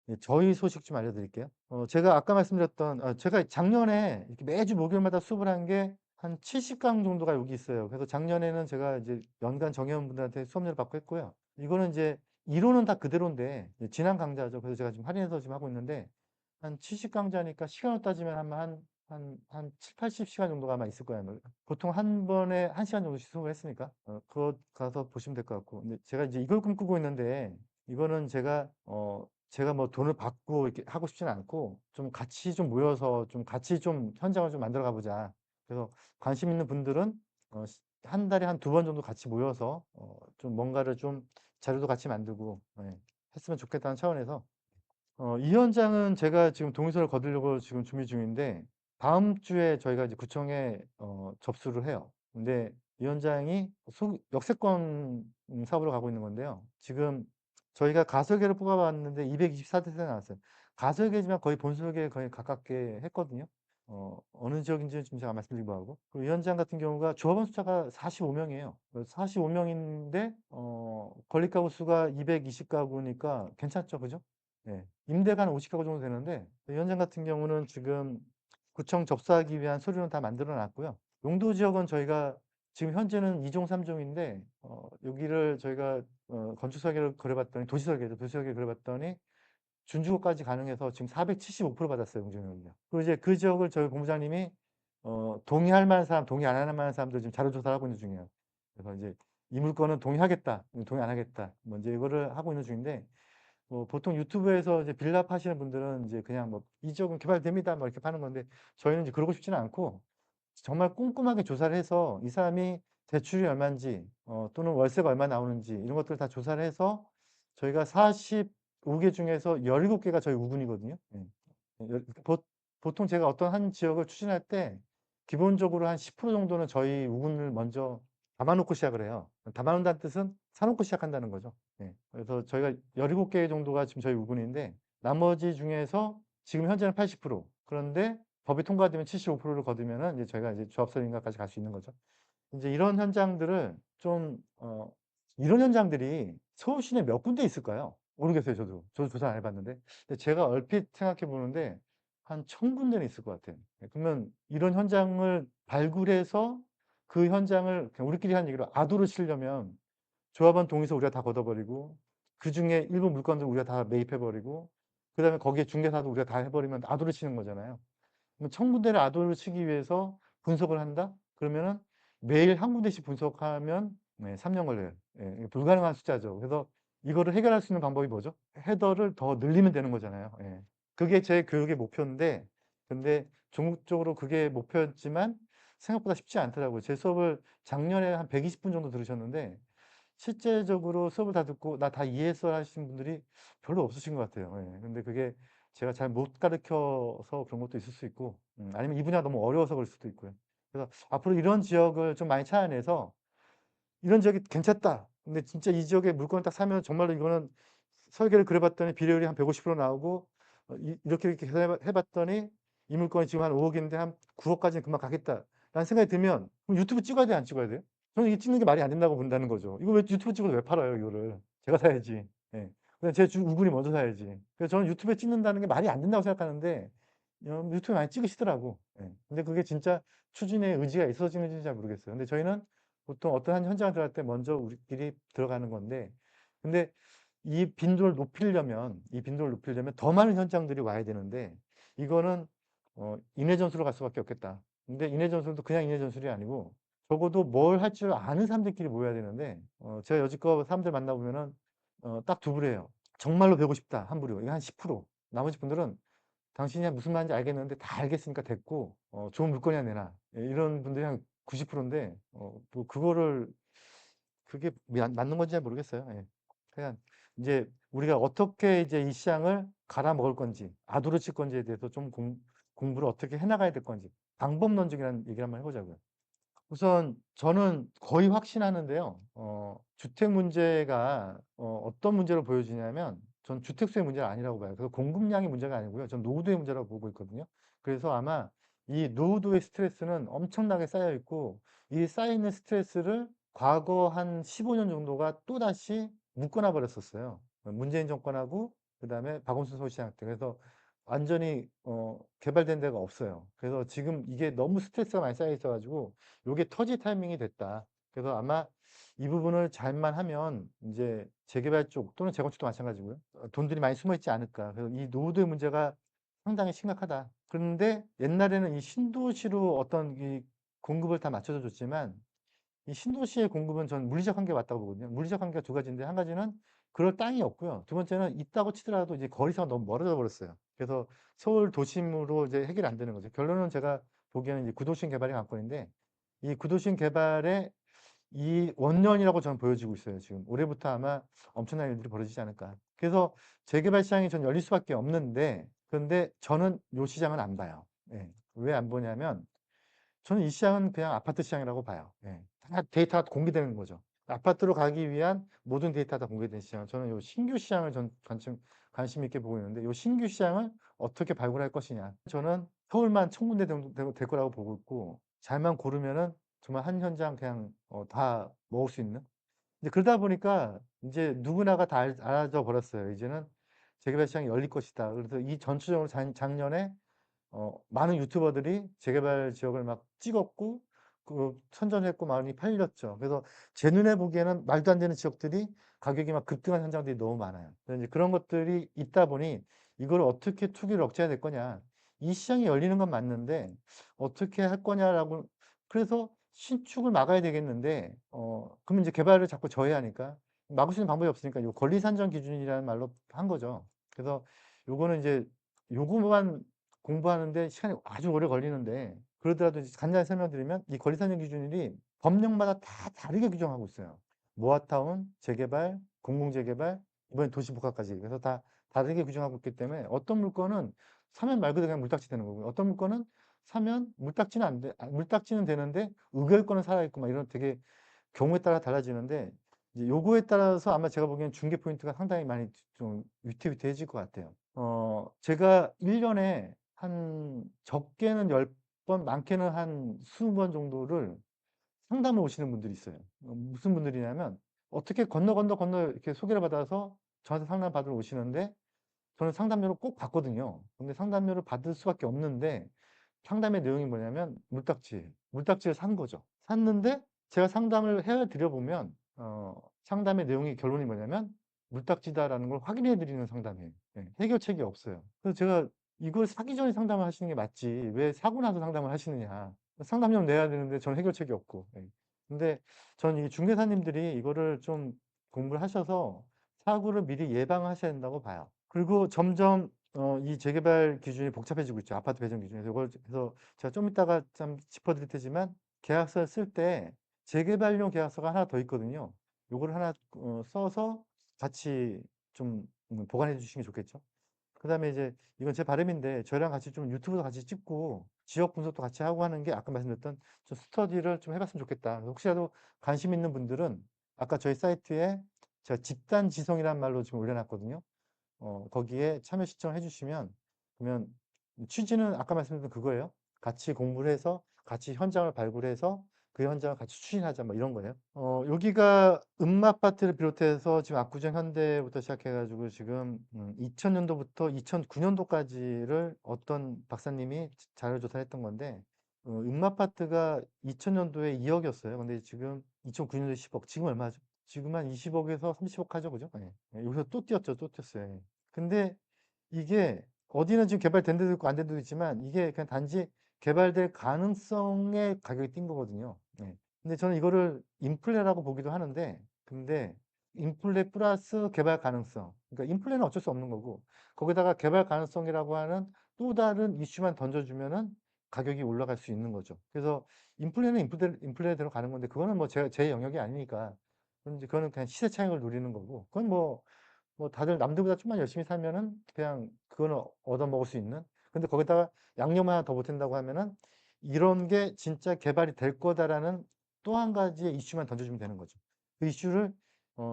예, 저희 소식 좀 알려드릴게요. 제가 아까 말씀드렸던 제가 작년에 이렇게 매주 목요일마다 수업을 한 게 한 70강 정도가 여기 있어요. 그래서 작년에는 제가 이제 연간 정회원분들한테 수업료를 받고 했고요. 이거는 이제 이론은 다 그대로인데 진한 강좌죠. 그래서 제가 지금 할인해서 지금 하고 있는데 한 70강좌니까 시간으로 따지면 한 7, 80시간 정도가 아마 있을 거예요. 보통 한 번에 1시간 정도씩 수업을 했으니까. 그거 가서 보시면 될 것 같고. 근데 제가 이제 이걸 꿈꾸고 있는데 이거는 제가 뭐 돈을 받고 이렇게 하고 싶지는 않고 좀 같이 좀 모여서 좀 같이 좀 현장을 좀 만들어 가보자. 그래서 관심 있는 분들은 한 달에 한 2번 정도 같이 모여서 좀 뭔가를 좀 자료도 같이 만들고 예, 했으면 좋겠다는 차원에서 이 현장은 제가 지금 동의서를 거두려고 지금 준비 중인데 다음 주에 저희가 이제 구청에 접수를 해요. 근데 이 현장이 역세권 사업으로 가고 있는 건데요. 지금 저희가 가설계를 뽑아봤는데 224세대 나왔어요. 가설계지만 거의 본설계에 거의 가깝게 했거든요. 어느 지역인지는 지금 제가 말씀드리고 하고. 그리고 이 현장 같은 경우가 조합원 숫자가 45명이에요. 45명인데 건립가구 수가 220가구니까 괜찮죠, 그죠? 예. 임대가 한 50가구 정도 되는데 이 현장 같은 경우는 지금 구청 접수하기 위한 서류는 다 만들어 놨고요. 용도 지역은 저희가 지금 현재는 2종 3종인데 여기를 저희가 건축 설계를 그려봤더니 도시 설계죠. 도시 설계 그려봤더니 준주거까지 가능해서 지금 475% 받았어요. 용적률은요. 그리고 이제 그 지역을 저희 본부장님이 동의할 만한 사람, 동의 안 할 만한 사람들 지금 자료 조사를 하고 있는 중이에요. 그래서 이제 이 물건은 동의하겠다, 동의 안 하겠다. 뭐 이제 이거를 하고 있는 중인데 뭐 보통 유튜브에서 이제 빌라 파시는 분들은 이제 그냥 뭐 이 지역은 개발됩니다. 뭐 이렇게 파는 건데 저희는 이제 그러고 싶지는 않고 정말 꼼꼼하게 조사를 해서 이 사람이 대출이 얼마인지 또는 월세가 얼마 나오는지 이런 것들을 다 조사를 해서 저희가 45개 중에서 17개가 저희 우군이거든요. 예. 보통 제가 어떤 한 지역을 추진할 때 기본적으로 한 10% 정도는 저희 우군을 먼저 담아놓고 시작을 해요. 담아놓는다는 뜻은 사놓고 시작한다는 거죠. 예. 그래서 저희가 17개 정도가 지금 저희 우군인데 나머지 중에서 지금 현재는 80%. 그런데 법이 통과되면 75%를 거두면은 이제 저희가 이제 조합설인가까지 갈 수 있는 거죠. 이제 이런 현장들을 좀 이런 현장들이 서울 시내 몇 군데 있을까요? 모르겠어요, 저도. 저도 조사 안 해봤는데. 근데 제가 얼핏 생각해 보는데 한 1000군데는 있을 것 같아요. 예, 그러면 이런 현장을 발굴해서 그 현장을 그냥 우리끼리 한 얘기로 아도를 치려면 조합원 동의서 우리가 다 걷어버리고 그중에 일부 물건들 우리가 다 매입해버리고 그다음에 거기에 중개사도 우리가 다 해버리면 아도를 치는 거잖아요. 그럼 1000군데를 아도를 치기 위해서 분석을 한다? 그러면은 매일 한 군데씩 분석하면 3년 걸려요. 예, 이게 불가능한 숫자죠. 그래서 이거를 해결할 수 있는 방법이 뭐죠? 헤더를 더 늘리면 되는 거잖아요. 예. 그게 제 교육의 목표인데 근데 전국적으로 그게 목표였지만 생각보다 쉽지 않더라고요. 제 수업을 작년에 한 120분 정도 들으셨는데 실제적으로 수업을 다 듣고 "나 다 이해했어." 하시는 분들이 별로 없으신 것 같아요. 예. 근데 그게 제가 잘 못 가르쳐서 그런 것도 있을 수 있고 아니면 이 분야가 너무 어려워서 그럴 수도 있고요. 그래서 앞으로 이런 지역을 좀 많이 찾아내서 '이런 지역이 괜찮다. 근데 진짜 이 지역에 물건을 딱 사면 정말로 이거는' 설계를 그려 봤더니 비례율이 한 150% 나오고 이렇게 해 봤더니 '이 물건이 지금 한 5 억인데 한 9 억까지는 금방 가겠다.'라는 생각이 들면 그럼 유튜브 찍어야 돼요, 안 찍어야 돼요? 저는 이게 찍는 게 말이 안 된다고 본다는 거죠. 이거 왜 유튜브 찍어서 왜 팔아요, 이거를. 제가 사야지. 예. 그냥 제 우군이 먼저 사야지. 그래서 저는 유튜브에 찍는다는 게 말이 안 된다고 생각하는데 유튜브에 많이 찍으시더라고. 예. 근데 그게 진짜 추진의 의지가 있어지는지는 잘 모르겠어요. 근데 저희는 보통 어떤 한 현장을 들어갈 때 먼저 우리끼리 들어가는 건데 근데 이 빈도를 높이려면 더 많은 현장들이 와야 되는데 이거는 인해 전술로 갈 수밖에 없겠다. 근데 인해 전술도 그냥 인해 전술이 아니고 적어도 뭘 할 줄 아는 사람들끼리 모여야 되는데 제가 여지껏 사람들 만나 보면은 딱 두 부류예요. 정말로 배우고 싶다 한 부류. 이게 한 10%. 나머지 분들은 당신이 무슨 말인지 알겠는데 다 알겠으니까 됐고 좋은 물건이나 내놔. 예 이런 분들이 한 90% 인데 뭐 그거를 그게 맞는 건지 잘 모르겠어요. 예. 그냥 인제 우리가 어떻게 이제 이 시장을 갈아먹을 건지 아두르칠 건지에 대해서 좀 공부를 어떻게 해 나가야 될 건지 방법론적이라는 얘기를 한번 해 보자고요. 우선 저는 거의 확신하는데요. 주택 문제가 어떤 문제로 보여지냐면 전 주택수의 문제가 아니라고 봐요. 그 공급량의 문제가 아니고요. 전 노후도의 문제라고 보고 있거든요. 그래서 아마 이 노후도의 스트레스는 엄청나게 쌓여 있고 이 쌓여 있는 스트레스를 과거 한 15년 정도가 또다시 묶어놔 버렸었어요. 문재인 정권하고 그다음에 박원순 서울시장 때. 그래서 완전히 개발된 데가 없어요. 그래서 지금 이게 너무 스트레스가 많이 쌓여 있어 가지고 요게 터질 타이밍이 됐다. 그래서 아마 이 부분을 잘만 하면 인제 재개발 쪽 또는 재건축도 마찬가지고요. 돈들이 많이 숨어 있지 않을까. 그래서 이 노후도의 문제가 상당히 심각하다. 그런데 옛날에는 이 신도시로 어떤 이 공급을 다 맞춰서 줬지만 이 신도시의 공급은 전 물리적 한계가 맞다고 보거든요. 물리적 한계가 두 가지인데 한 가지는 그럴 땅이 없고요. 두 번째는 있다고 치더라도 이제 거리상으로 너무 멀어져 버렸어요. 그래서 서울 도심으로 이제 해결이 안 되는 거죠. 결론은 제가 보기에는 이제 구도심 개발이 관건인데 이 구도심 개발의 이 원년이라고 저는 보여지고 있어요 지금. 올해부터 아마 엄청난 일들이 벌어지지 않을까. 그래서 재개발 시장이 전 열릴 수밖에 없는데 그런데 저는 요 시장은 안 봐요. 예. 왜 안 보냐면 저는 이 시장은 그냥 아파트 시장이라고 봐요. 예. 다 데이터가 공개되는 거죠. 아파트로 가기 위한 모든 데이터가 다 공개된 시장. 저는 요 신규 시장을 관심 있게 보고 있는데 요 신규 시장을 어떻게 발굴할 것이냐. 저는 서울만 1,000군데 정도 될 거라고 보고 있고 잘만 고르면은 정말 한 현장 그냥 다 먹을 수 있는. 이제 그러다 보니까 인제 누구나가 다 알아져 버렸어요. 이제는 재개발 시장이 열릴 것이다. 그래서 이 전체적으로 작년에 많은 유튜버들이 재개발 지역을 막 찍었고 선전했고 많이 팔렸죠. 그래서 제 눈에 보기에는 말도 안 되는 지역들이 가격이 막 급등한 현장들이 너무 많아요. 그래서 인제 그런 것들이 있다 보니 이거를 어떻게 투기를 억제해야 될 거냐. 이 시장이 열리는 건 맞는데 어떻게 할 거냐라고 그래서 신축을 막아야 되겠는데 그러면 이제 개발을 자꾸 저해하니까 막을 수 있는 방법이 없으니까 요 권리산정 기준이라는 말로 한 거죠. 그래서 요거는 인제 요거만 공부하는데 시간이 아주 오래 걸리는데 그러더라도 이제 간단히 설명드리면 이 권리상정 기준일이 법령마다 다 다르게 규정하고 있어요. 모아타운, 재개발, 공공재개발, 이번에 도시복합까지. 그래서 다 다르게 규정하고 있기 때문에 어떤 물건은 사면 말 그대로 그냥 물딱지 되는 거고요. 어떤 물건은 사면 물딱지는 안 돼 물딱지는 되는데 의결권은 살아있고 막 이런 되게 경우에 따라 달라지는데 이제 요거에 따라서 아마 제가 보기에는 중개 포인트가 상당히 많이 좀 위태위태해질 것 같아요. 제가 1 년에 한 적게는 10번 많게는 한 20번 정도를 상담을 오시는 분들이 있어요. 무슨 분들이냐면 어떻게 건너 이렇게 소개를 받아서 저한테 상담 받으러 오시는데 저는 상담료를 꼭 받거든요. 근데 상담료를 받을 수밖에 없는데 상담의 내용이 뭐냐면 물딱지예요. 물딱지를 산 거죠. 샀는데 제가 상담을 해 드려 보면 상담의 내용이 결론이 뭐냐면 "물딱지다."라는 걸 확인해 드리는 상담이에요. 예. 해결책이 없어요. 그래서 제가 "이걸 사기 전에 상담을 하시는 게 맞지 왜 사고 나서 상담을 하시느냐." 상담료는 내야 되는데 저는 해결책이 없고. 예. 근데 저는 이 중개사님들이 이거를 좀 공부를 하셔서 사고를 미리 예방하셔야 된다고 봐요. 그리고 점점 이 재개발 기준이 복잡해지고 있죠. 아파트 배정 기준에서. 이걸 그래서 제가 좀 이따가 좀 짚어드릴 테지만 계약서를 쓸 때 재개발용 계약서가 하나 더 있거든요. 요거를 하나 써서 같이 좀 보관해 주시는 게 좋겠죠. 그다음에 이제 이건 제 바람인데 저희랑 같이 좀 유튜브도 같이 찍고 지역 분석도 같이 하고 하는 게 아까 말씀드렸던 좀 스터디를 좀 해봤으면 좋겠다. 혹시라도 관심 있는 분들은 아까 저희 사이트에 제가 집단 지성이라는 말로 지금 올려놨거든요. 거기에 참여 신청을 해주시면 그러면 취지는 아까 말씀드린 그거예요. 같이 공부를 해서 같이 현장을 발굴해서 그 현장을 같이 추진하자 뭐 이런 거예요. 여기가 음마아파트를 비롯해서 지금 압구정 현대부터 시작해가지고 지금 2000년도부터 2009년도까지를 어떤 박사님이 자료 조사를 했던 건데 음마아파트가 2000년도에 2억이었어요. 근데 지금 2009년도에 10억. 지금 얼마죠? 지금 한 20억에서 30억 하죠, 그죠? 네. 여기서 또 뛰었죠, 또 뛰었어요. 근데 이게 어디는 지금 개발된 데도 있고 안 된 데도 있지만 이게 그냥 단지 개발될 가능성의 가격이 뛴 거거든요. 네. 근데 저는 이거를 인플레라고 보기도 하는데, 근데 인플레 플러스 개발 가능성. 그러니까 인플레는 어쩔 수 없는 거고, 거기다가 개발 가능성이라고 하는 또 다른 이슈만 던져주면은 가격이 올라갈 수 있는 거죠. 그래서 인플레는 인플레대로 가는 건데, 그거는 뭐 제 영역이 아니니까. 그거는 그냥 시세 차익을 노리는 거고, 그건 뭐 다들 남들보다 좀만 열심히 살면은 그냥 그거는 얻어먹을 수 있는. 근데 거기다가 양념 하나 더 보탠다고 하면은 이런 게 진짜 개발이 될 거다라는 또 한 가지의 이슈만 던져주면 되는 거죠. 그 이슈를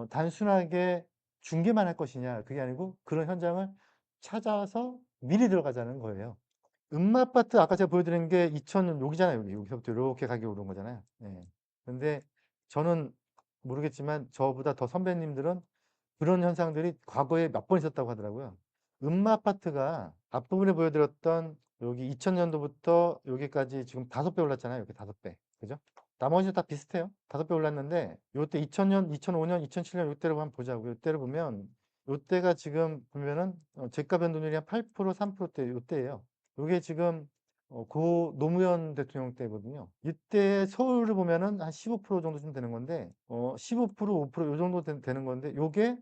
단순하게 중계만 할 것이냐 그게 아니고 그런 현장을 찾아서 미리 들어가자는 거예요. 음마아파트 아까 제가 보여드린 게 2000년 여기잖아요. 여기서부터 이렇게 가격이 오른 거잖아요. 네. 근데 저는 모르겠지만 저보다 더 선배님들은 그런 현상들이 과거에 몇 번 있었다고 하더라고요. 음마아파트가 앞부분에 보여드렸던 여기 2000년도부터 여기까지 지금 5배 올랐잖아요. 이렇게 5배. 그죠? 나머지는 다 비슷해요. 5배 올랐는데 요때 2000년, 2005년, 2007년 요때를 한번 보자고요. 요때를 보면 요때가 지금 보면은 재가 변동률이 한 8%, 3%대 요때예요. 요게 지금 고 노무현 대통령 때거든요. 이때 서울을 보면은 한 15% 정도 좀 되는 건데 15%, 5%요 정도 되는 건데 요게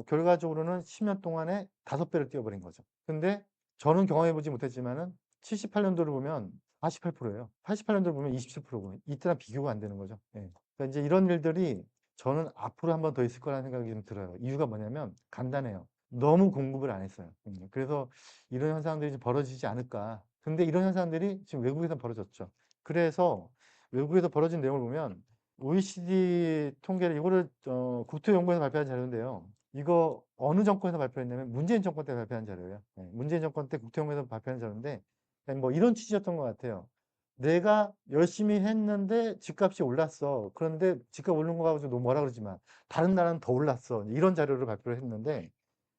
결과적으로는 10년 동안에 5배를 뛰어버린 거죠. 근데 저는 경험해보지 못했지만은 78년도를 보면 48%예요. 88년도를 보면 27%고 이때랑 비교가 안 되는 거죠. 예. 그러니까 이제 이런 일들이 저는 앞으로 한 번 더 있을 거라는 생각이 좀 들어요. 이유가 뭐냐면 간단해요. 너무 공급을 안 했어요. 그래서 이런 현상들이 좀 벌어지지 않을까. 근데 이런 현상들이 지금 외국에서 벌어졌죠. 그래서 외국에서 벌어진 내용을 보면 OECD 통계를 이거를 국토연구원에서 발표한 자료인데요. 이거 어느 정권에서 발표했냐면 문재인 정권 때 발표한 자료예요. 네, 문재인 정권 때 국토연구원에서 발표한 자료인데 그냥 뭐 이런 취지였던 것 같아요. 내가 열심히 했는데 집값이 올랐어. 그런데 집값 오른 거 가지고 너무 뭐라 그러지만 다른 나라는 더 올랐어. 이런 자료를 발표를 했는데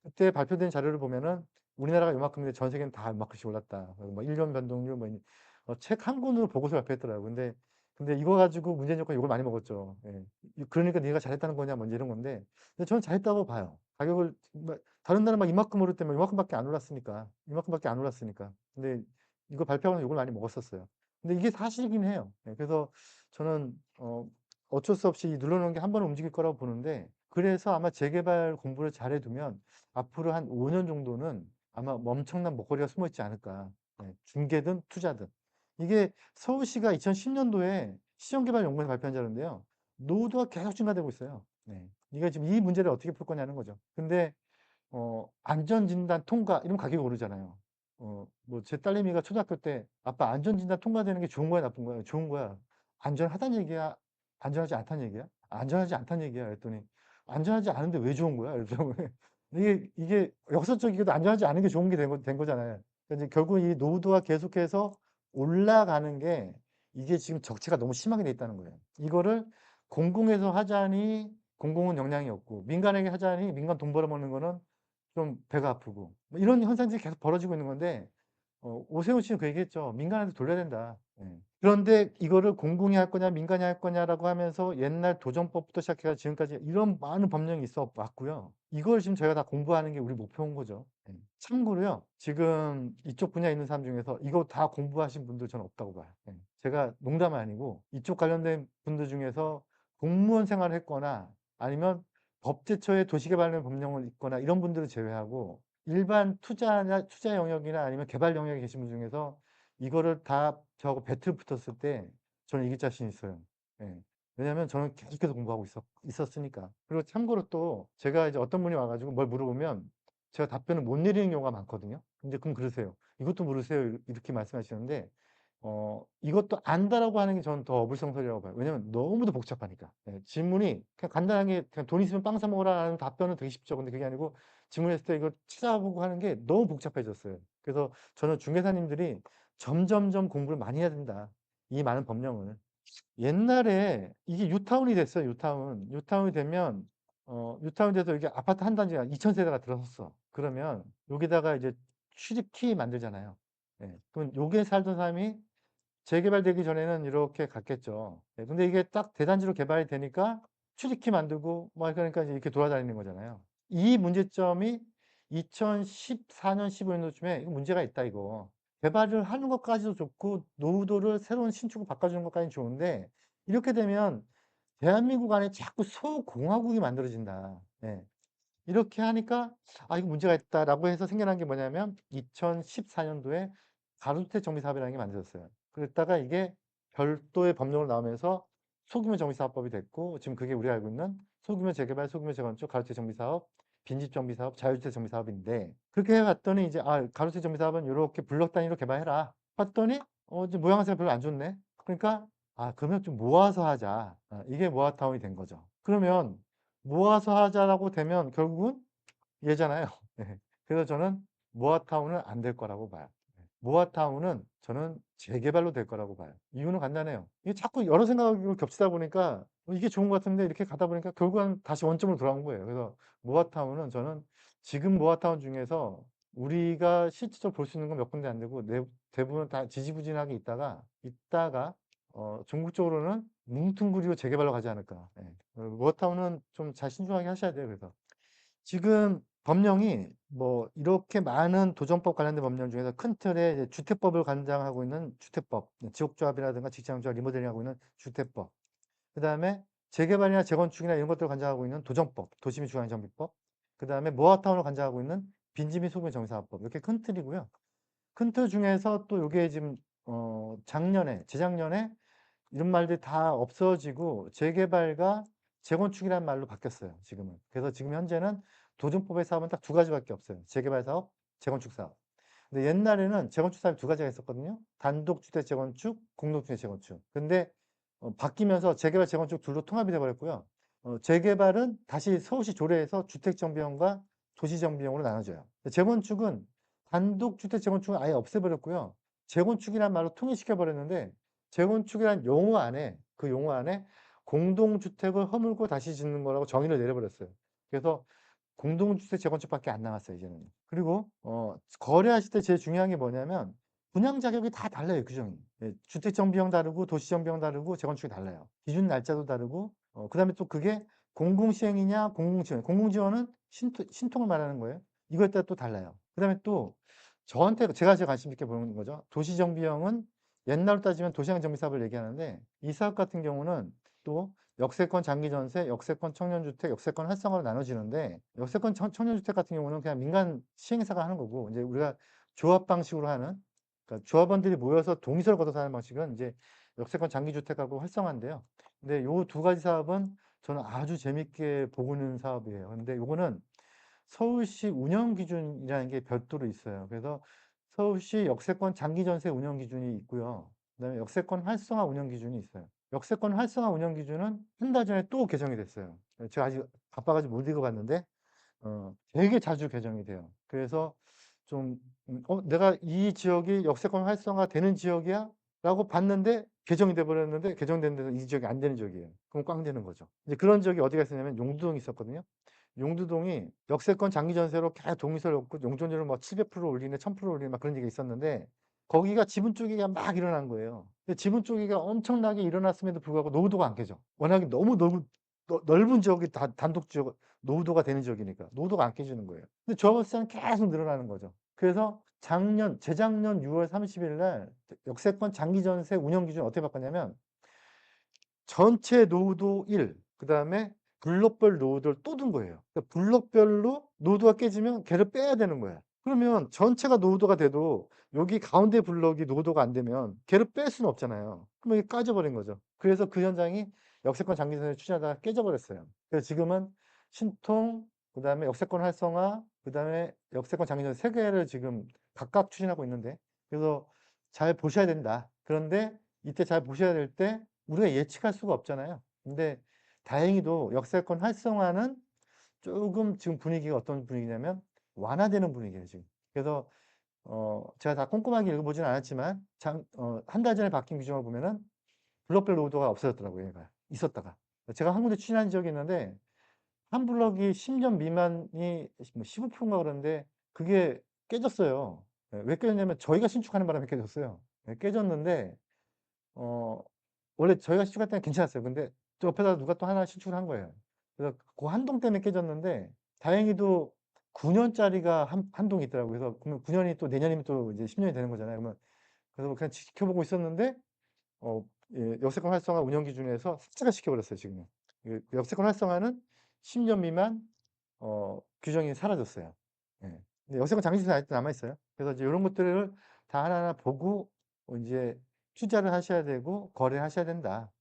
그때 발표된 자료를 보면은 우리나라가 요만큼인데 전 세계는 다 요만큼씩 올랐다. 뭐 1년 변동률 책 한 권으로 보고서 발표했더라고요. 근데 이거 가지고 문재인 정권이 욕을 많이 먹었죠. 예. 그러니까 네가 잘했다는 거냐 뭐 이런 건데 근데 저는 잘했다고 봐요. 가격을 다른 나라 막 이만큼 오를 때면 이만큼밖에 안 올랐으니까 이만큼밖에 안 올랐으니까. 근데 이거 발표하면서 욕을 많이 먹었었어요. 근데 이게 사실이긴 해요. 예, 그래서 저는 어쩔 수 없이 눌러놓은 게 한 번은 움직일 거라고 보는데 그래서 아마 재개발 공부를 잘 해두면 앞으로 한 5년 정도는 아마 엄청난 먹거리가 숨어 있지 않을까. 예, 중개든 투자든. 이게 서울시가 2010년도에 시정개발연구원에서 발표한 자료인데요. 노후도가 계속 증가되고 있어요. 네. 이게 지금 이 문제를 어떻게 풀 거냐는 거죠. 근데 안전진단 통과 이러면 가격이 오르잖아요. 뭐 제 딸내미가 초등학교 때 아빠 안전진단 통과되는 게 좋은 거야 나쁜 거야? 좋은 거야. 안전하다는 얘기야? 안전하지 않다는 얘기야? 안전하지 않다는 얘기야. 그랬더니 안전하지 않은데 왜 좋은 거야? 그래서 이게 역설적이게도 안전하지 않은 게 좋은 게 된 거잖아요. 그러니까 이제 결국 이 노후도가 계속해서 올라가는 게 이게 지금 적체가 너무 심하게 돼 있다는 거예요. 이거를 공공에서 하자니 공공은 역량이 없고 민간에게 하자니 민간 돈 벌어먹는 거는 좀 배가 아프고 뭐 이런 현상들이 계속 벌어지고 있는 건데 오세훈 씨는 그 얘기했죠. 민간한테 돌려야 된다. 예. 그런데 이거를 공공이 할 거냐 민간이 할 거냐라고 하면서 옛날 도정법부터 시작해서 지금까지 이런 많은 법령이 있어 왔고요. 이걸 지금 저희가 다 공부하는 게 우리 목표인 거죠. 예. 참고로요. 지금 이쪽 분야에 있는 사람 중에서 이거 다 공부하신 분들 저는 없다고 봐요. 예. 제가 농담 아니고 이쪽 관련된 분들 중에서 공무원 생활을 했거나 아니면 법제처의 도시개발령 법령을 읽거나 이런 분들을 제외하고 일반 투자 영역이나 아니면 개발 영역에 계신 분 중에서 이거를 다 저하고 배틀 붙었을 때 저는 이길 자신이 있어요. 예. 왜냐하면 저는 계속해서 공부하고 있었으니까. 그리고 참고로 또 제가 이제 어떤 분이 와 가지고 뭘 물어보면 제가 답변을 못 내리는 경우가 많거든요. 근데 그럼 그러세요. "이것도 모르세요?" 이렇게 말씀하시는데 이것도 안다라고 하는 게 저는 더 어불성설이라고 봐요. 왜냐면 너무도 복잡하니까. 예. 질문이 그냥 간단하게 그냥 "돈 있으면 빵 사 먹어라."라는 답변은 되게 쉽죠. 근데 그게 아니고 질문했을 때 이걸 찾아보고 하는 게 너무 복잡해졌어요. 그래서 저는 중개사님들이 "점점점 공부를 많이 해야 된다. 이 많은 법령을." 옛날에 이게 뉴타운이 됐어요, 뉴타운. 뉴타운이 되면 뉴타운이 돼서 이게 아파트 한 단지가 2,000 세대가 들어섰어. 그러면 여기다가 이제 취직키 만들잖아요. 예. 그럼 여기에 살던 사람이 재개발되기 전에는 이렇게 갔겠죠. 예, 근데 이게 딱 대단지로 개발이 되니까 취직키 만들고 막 그러니까 이제 이렇게 돌아다니는 거잖아요. 이 문제점이 2014 년 15 년도쯤에 '이거 문제가 있다 이거.' 개발을 하는 것까지도 좋고 노후도를 새로운 신축으로 바꿔주는 것까지는 좋은데 이렇게 되면 '대한민국 안에 자꾸 소공화국이 만들어진다.' 예. 이렇게 하니까 '아 이거 문제가 있다.'라고 해서 생겨난 게 뭐냐면 2014 년도에 가로주택 정비 사업이라는 게 만들어졌어요. 그랬다가 이게 별도의 법령으로 나오면서 소규모 정비 사업법이 됐고 지금 그게 우리가 알고 있는 소규모 재개발, 소규모 재건축, 가로주택 정비 사업, 빈집 정비 사업, 자유주택 정비 사업인데 그렇게 해 갔더니 이제 '아 가로주택 정비 사업은 요렇게 블록 단위로 개발해라.' 봤더니 이제 모양새가 별로 안 좋네. 그러니까 '아 그러면 좀 모아서 하자.' 이게 모아타운이 된 거죠. 그러면 모아서 하자라고 되면 결국은 얘잖아요. 예. 그래서 저는 모아타운은 안 될 거라고 봐요. 예. 모아타운은 저는 재개발로 될 거라고 봐요. 이유는 간단해요. 이게 자꾸 여러 생각이 겹치다 보니까 이게 좋은 것 같은데 이렇게 가다 보니까 결국은 다시 원점으로 돌아온 거예요. 그래서 모아타운은 저는 지금 모아타운 중에서 우리가 실질적으로 볼 수 있는 건 몇 군데 안 되고 대부분 다 지지부진하게 있다가 종국적으로는 뭉뚱그리고 재개발로 가지 않을까. 예. 모아타운은 좀 잘 신중하게 하셔야 돼요 그래서. 지금 법령이 뭐 이렇게 많은 도정법 관련된 법령 중에서 큰 틀에 이제 주택법을 관장하고 있는 주택법, 지역조합이라든가 직장조합 리모델링하고 있는 주택법, 그다음에 재개발이나 재건축이나 이런 것들을 관장하고 있는 도정법, 도시 및 주거환경 정비법, 그다음에 모아타운을 관장하고 있는 빈지 및 소규모 정비사업법 이렇게 큰 틀이고요. 큰 틀 중에서 또 요게 지금 재작년에 이런 말들이 다 없어지고 재개발과 재건축이라는 말로 바뀌었어요, 지금은. 그래서 지금 현재는 도정법의 사업은 딱 두 가지밖에 없어요. 재개발 사업, 재건축 사업. 근데 옛날에는 재건축 사업이 두 가지가 있었거든요. 단독주택 재건축, 공동주택 재건축. 근데 바뀌면서 재개발, 재건축 둘로 통합이 돼 버렸고요. 재개발은 다시 서울시 조례에서 주택정비용과 도시정비용으로 나눠져요. 재건축은 단독주택 재건축은 아예 없애 버렸고요. 재건축이란 말로 통일시켜 버렸는데 재건축이란 용어 안에 그 용어 안에 공동주택을 허물고 다시 짓는 거라고 정의를 내려 버렸어요. 그래서 공동주택 재건축밖에 안 남았어요 이제는. 그리고 거래하실 때 제일 중요한 게 뭐냐면 분양 자격이 다 달라요 규정이. 예 주택정 비용 다르고 도시정 비용 다르고 재건축이 달라요. 기준 날짜도 다르고 그다음에 또 그게 공공시행이냐 공공지원. 공공지원은 신통을 말하는 거예요. 이거에 따라 또 달라요. 그다음에 또 저한테 제가 제일 관심 있게 보는 거죠. 도시정 비용은 옛날로 따지면 도시형 정비 사업을 얘기하는데 이 사업 같은 경우는 또 역세권 장기 전세, 역세권 청년주택, 역세권 활성화로 나눠지는데 역세권 청년주택 같은 경우는 그냥 민간 시행사가 하는 거고 이제 우리가 조합 방식으로 하는 그러니까 조합원들이 모여서 동의서를 걷어서 하는 방식은 이제 역세권 장기주택하고 활성화인데요. 근데 요 두 가지 사업은 저는 아주 재밌게 보고 있는 사업이에요. 근데 요거는 서울시 운영 기준이라는 게 별도로 있어요. 그래서 서울시 역세권 장기 전세 운영 기준이 있고요. 그다음에 역세권 활성화 운영 기준이 있어요. 역세권 활성화 운영 기준은 한 달 전에 또 개정이 됐어요. 제가 아직 바빠 가지고 못 읽어 봤는데 되게 자주 개정이 돼요. 그래서 좀 '내가 이 지역이 역세권 활성화되는 지역이야?'라고 봤는데 개정이 돼 버렸는데 개정됐는데도 이 지역이 안 되는 지역이에요. 그럼 꽝 되는 거죠. 이제 그런 지역이 어디가 있었냐면 용두동이 있었거든요. 용두동이 역세권 장기 전세로 계속 동의서를 얻고 용적률을 뭐 700% 올리네 1000% 올리네 막 그런 얘기가 있었는데 거기가 지분 쪼개기가 막 일어난 거예요. 근데 지분 쪼개기가 엄청나게 일어났음에도 불구하고 노후도가 안 깨져. 워낙에 너무 넓은 지역이 단독 지역 노후도가 되는 지역이니까 노후도가 안 깨지는 거예요. 근데 조합원 계속 늘어나는 거죠. 그래서 재작년 6월 30일 날 역세권 장기 전세 운영 기준을 어떻게 바꿨냐면 전체 노후도 1 그다음에 블록별 노드를 또 둔 거예요. 그러니까 블록별로 노드가 깨지면 걔를 빼야 되는 거야. 그러면 전체가 노드가 돼도 여기 가운데 블록이 노드가 안 되면 걔를 뺄 수는 없잖아요. 그럼 이게 까져 버린 거죠. 그래서 그 현장이 역세권 장기전을 추진하다가 깨져 버렸어요. 그래서 지금은 신통, 그다음에 역세권 활성화, 그다음에 역세권 장기전 세 개를 지금 각각 추진하고 있는데, 그래서 잘 보셔야 된다. 그런데 이때 잘 보셔야 될 때 우리가 예측할 수가 없잖아요. 근데 다행히도 역세권 활성화는 조금 지금 분위기가 어떤 분위기냐면 완화되는 분위기예요, 지금. 그래서 제가 다 꼼꼼하게 읽어보진 않았지만 한 달 전에 바뀐 규정을 보면은 블록별 노드가 없어졌더라고요, 얘가. 있었다가. 제가 한 군데 추진한 적이 있는데 한 블럭이 10년 미만이 뭐 15%인가 그러는데 그게 깨졌어요. 예, 왜 깨졌냐면 저희가 신축하는 바람에 깨졌어요. 예, 깨졌는데 어 원래 저희가 신축할 때는 괜찮았어요. 근데 저 옆에다 누가 또 하나 신축을 한 거예요. 그래서 그 한 동 때문에 깨졌는데 다행히도 9년짜리가 한 동이 있더라고요. 그래서 그러면 9년이 또 내년이면 또 이제 10년이 되는 거잖아요. 그러면 그래서 그냥 지켜보고 있었는데 예, 역세권 활성화 운영 기준에서 삭제가 시켜버렸어요, 지금은. 그 역세권 활성화는 10년 미만 규정이 사라졌어요. 예. 근데 역세권 장기주택은 아직도 남아있어요. 그래서 이제 이런 것들을 다 하나하나 보고 이제 투자를 하셔야 되고 거래하셔야 된다.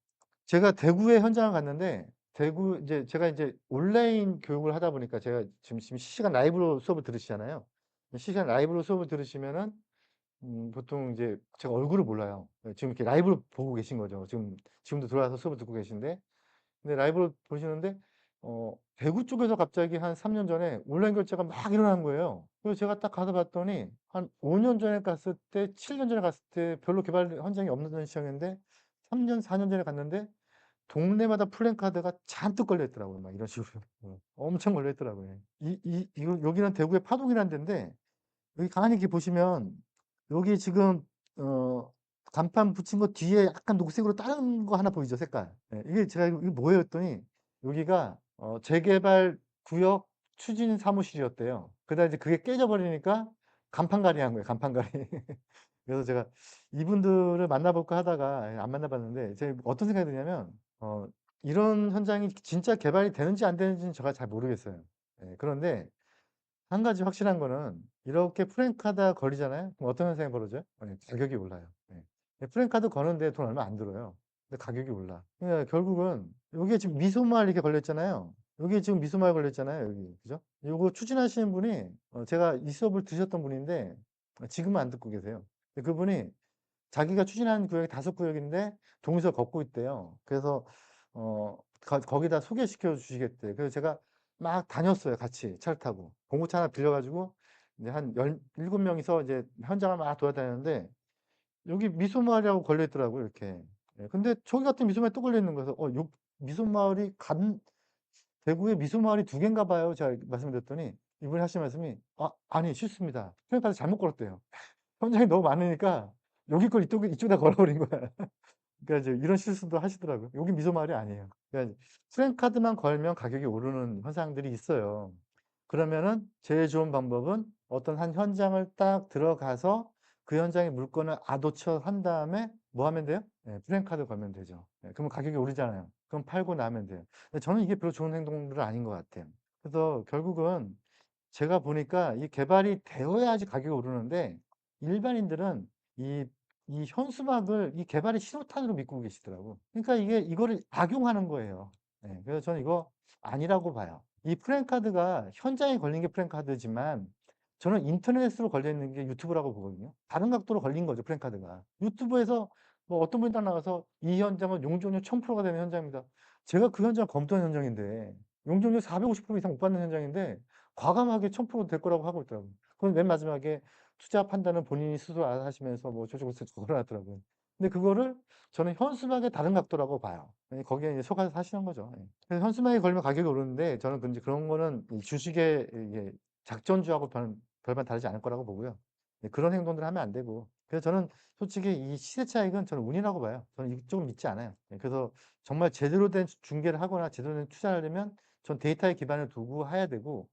제가 대구에 현장을 갔는데 대구 이제 제가 이제 온라인 교육을 하다 보니까 제가 지금 실시간 라이브로 수업을 들으시잖아요. 실시간 라이브로 수업을 들으시면은 보통 이제 제가 얼굴을 몰라요. 예, 지금 이렇게 라이브로 보고 계신 거죠. 지금도 들어와서 수업을 듣고 계신데, 근데 라이브로 보시는데, 대구 쪽에서 갑자기 한 3년 전에 온라인 결제가 막 일어난 거예요. 그래서 제가 딱 가서 봤더니, 한 5년 전에 갔을 때, 7년 전에 갔을 때 별로 개발 현장이 없는 시장인데, 3년, 4년 전에 갔는데, 동네마다 플랜카드가 잔뜩 걸려 있더라고요. 막 이런 식으로. 엄청 걸려 있더라고요. 여기는 대구의 파동이라는 데인데, 여기 가만히 이렇게 보시면 여기 지금 어 간판 붙인 거 뒤에 약간 녹색으로 다른 거 하나 보이죠, 색깔. 예, 이게 제가 이거 뭐예요 했더니 여기가 재개발 구역 추진 사무실이었대요. 그러다 이제 그게 깨져버리니까 간판가리 한 거예요, 간판가리. 그래서 제가 이분들을 만나볼까 하다가 안 만나봤는데 제가 어떤 생각이 드냐면 이런 현장이 진짜 개발이 되는지 안 되는지는 제가 잘 모르겠어요. 예, 그런데 한 가지 확실한 거는 이렇게 프랜카드 걸리잖아요. 그럼 어떤 현상이 벌어져요? 가격이 올라요. 프랜카드 거는데 돈 얼마 안 들어요. 근데 가격이 올라. 그러니까 결국은 여기에 지금 미소마을 이렇게 걸렸잖아요. 여기 지금 미소마을 걸렸잖아요. 여기 그죠? 요거 추진하시는 분이 제가 이 수업을 드셨던 분인데 지금은 안 듣고 계세요. 근데 그분이 자기가 추진한 구역이 5구역인데 동서 걷고 있대요. 그래서 거기다 소개시켜 주시겠대. 그래서 제가 막 다녔어요. 같이 차를 타고. 봉고차 하나 빌려가지고 이제 한 17명이서 이제 현장을 막 돌아다녔는데 여기 미소마을이라고 걸려 있더라고요. 이렇게. 예, 근데 저기 같은 미소마을이 또 걸려 있는 거여서 미소마을이 대구에 미소마을이 2개인가 봐요. 제가 말씀드렸더니 이분이 하신 말씀이 아니 실수입니다. 프랜카드 잘못 걸었대요. 현장이 너무 많으니까 여기 걸 이쪽에다 걸어버린 거야. 그러니까 이제 이런 실수도 하시더라고요. 여기 미소마을이 아니에요. 그러니까 프랜카드만 걸면 가격이 오르는 현상들이 있어요. 그러면은 제일 좋은 방법은 어떤 한 현장을 딱 들어가서 그 현장의 물건을 아도쳐 한 다음에 뭐 하면 돼요? 예, 프랜카드 걸면 되죠. 예, 그러면 가격이 오르잖아요. 그럼 팔고 나면 돼요. 근데 저는 이게 별로 좋은 행동들은 아닌 것 같아요. 그래서 결국은 제가 보니까 이 개발이 되어야지 가격이 오르는데 일반인들은 이 현수막을 이 개발의 신호탄으로 믿고 계시더라고. 그러니까 이거를 악용하는 거예요. 예, 그래서 저는 이거 아니라고 봐요. 이 프랜카드가 현장에 걸린 게 프랜카드지만 저는 인터넷으로 걸려 있는 게 유튜브라고 보거든요. 다른 각도로 걸린 거죠, 프랜카드가. 유튜브에서 뭐 어떤 분이 딱 나가서 이 현장은 용적률 1000%가 되는 현장입니다. 제가 그 현장을 검토한 현장인데 용적률 450% 이상 못 받는 현장인데 과감하게 1000%될 거라고 하고 있더라고요. 그럼 맨 마지막에 투자 판단은 본인이 스스로 알아서 하시면서 뭐 저쪽으로 적어놨더라고요. 근데 그거를 저는 현수막의 다른 각도라고 봐요. 거기에 이제 속아서 사시는 거죠. 예. 그래서 현수막에 걸리면 가격이 오르는데 저는 이제 그런 거는 이 주식의 이게 작전주하고 별반 다르지 않을 거라고 보고요. 예, 그런 행동들 하면 안 되고. 그래서 저는 솔직히 이 시세 차익은 저는 운이라고 봐요. 저는 이쪽은 믿지 않아요. 예, 그래서 정말 제대로 된 중개를 하거나 제대로 된 투자를 하려면 전 데이터에 기반을 두고 해야 되고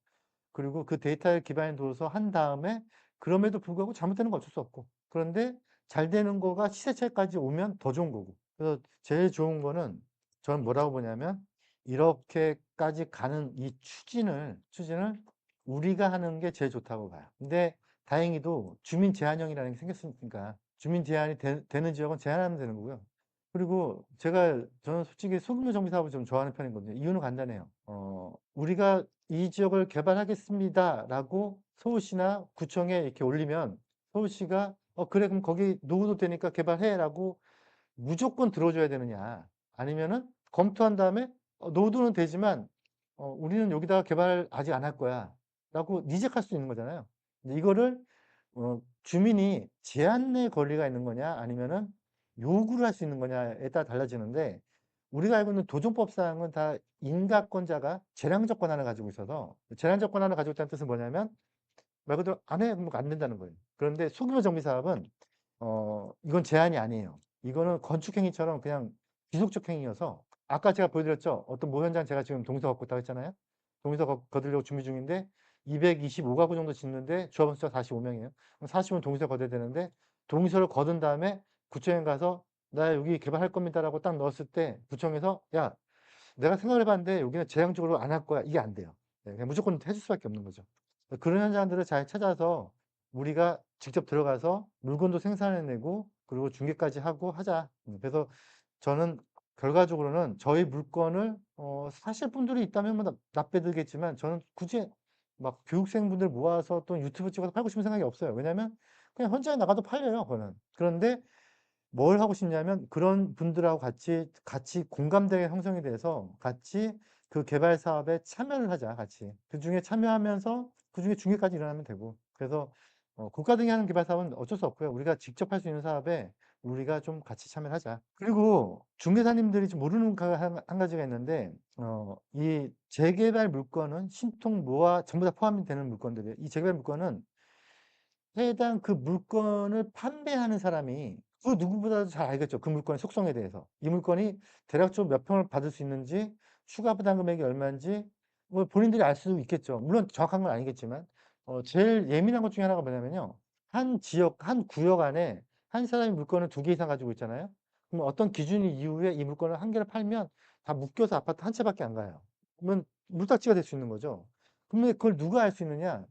그리고 그 데이터에 기반을 둬서 한 다음에 그럼에도 불구하고 잘못되는 건 어쩔 수 없고 그런데 잘 되는 거가 시세차익까지 오면 더 좋은 거고 그래서 제일 좋은 거는 저는 뭐라고 보냐면 이렇게까지 가는 이 추진을 우리가 하는 게 제일 좋다고 봐요. 근데 다행히도 주민 제한령이라는 게 생겼으니까 주민 제한이 되는 지역은 제한하면 되는 거고요. 그리고 저는 솔직히 소규모 정비 사업을 좀 좋아하는 편이거든요. 이유는 간단해요. 우리가 이 지역을 개발하겠습니다라고 서울시나 구청에 이렇게 올리면 서울시가 그래 그럼 거기 노후도 되니까 개발해라고 무조건 들어줘야 되느냐 아니면은 검토한 다음에 노후도는 되지만 우리는 여기다가 개발 아직 안 할 거야 라고 니색할 수 있는 거잖아요. 근데 이거를 주민이 제한의 권리가 있는 거냐 아니면은 요구를 할 수 있는 거냐에 따라 달라지는데 우리가 알고 있는 도정법상은 다 인가권자가 재량적 권한을 가지고 있어서 재량적 권한을 가지고 있다는 뜻은 뭐냐면 말 그대로 안 해, 그러면 안 된다는 거예요. 그런데 소규모 정비 사업은 이건 제한이 아니에요. 이거는 건축 행위처럼 그냥 지속적 행위여서 아까 제가 보여드렸죠. 어떤 모 현장 제가 지금 동의서 갖고 있다고 했잖아요. 동의서 거두려고 준비 중인데 225가구 정도 짓는데 조합원 숫자 45명이에요. 그럼 45명 동의서 거둬야 되는데 동의서를 거둔 다음에 구청에 가서 나 여기 개발할 겁니다라고 딱 넣었을 때 구청에서 야 내가 생각을 해봤는데 여기는 재량적으로 안 할 거야. 이게 안 돼요. 네, 그냥 무조건 해줄 수밖에 없는 거죠. 그런 현장들을 잘 찾아서 우리가 직접 들어가서 물건도 생산해내고 그리고 중개까지 하고 하자. 그래서 저는 결과적으로는 저희 물건을 사실 분들이 있다면 뭐 납배들겠지만 저는 굳이 막 교육생분들 모아서 또 유튜브 찍어서 팔고 싶은 생각이 없어요. 왜냐면 그냥 현장에 나가도 팔려요, 그거는. 그런데 뭘 하고 싶냐면 그런 분들하고 같이 공감대가 형성이 돼서 같이 그 개발 사업에 참여를 하자, 같이. 그중에 참여하면서 그중에 중개까지 일어나면 되고. 그래서 국가 등이 하는 개발 사업은 어쩔 수 없고요. 우리가 직접 할 수 있는 사업에 우리가 좀 같이 참여를 하자. 그리고 중개사님들이 좀 모르는 한 가지가 있는데 이 재개발 물건은 신통, 노화 전부 다 포함이 되는 물건들이에요. 이 재개발 물건은 해당 그 물건을 판매하는 사람이 그 누구보다도 잘 알겠죠. 그 물건의 속성에 대해서. 이 물건이 대략적으로 몇 평을 받을 수 있는지, 추가 부담 금액이 얼마인지, 뭐 본인들이 알 수도 있겠죠. 물론 정확한 건 아니겠지만, 제일 예민한 것 중에 하나가 뭐냐면요. 한 지역, 한 구역 안에 한 사람이 물건을 2개 이상 가지고 있잖아요. 그럼 어떤 기준 이후에 이 물건을 한 개를 팔면 다 묶여서 아파트 한 채밖에 안 가요. 그러면 물딱지가 될 수 있는 거죠. 그러면 그걸 누가 알 수 있느냐?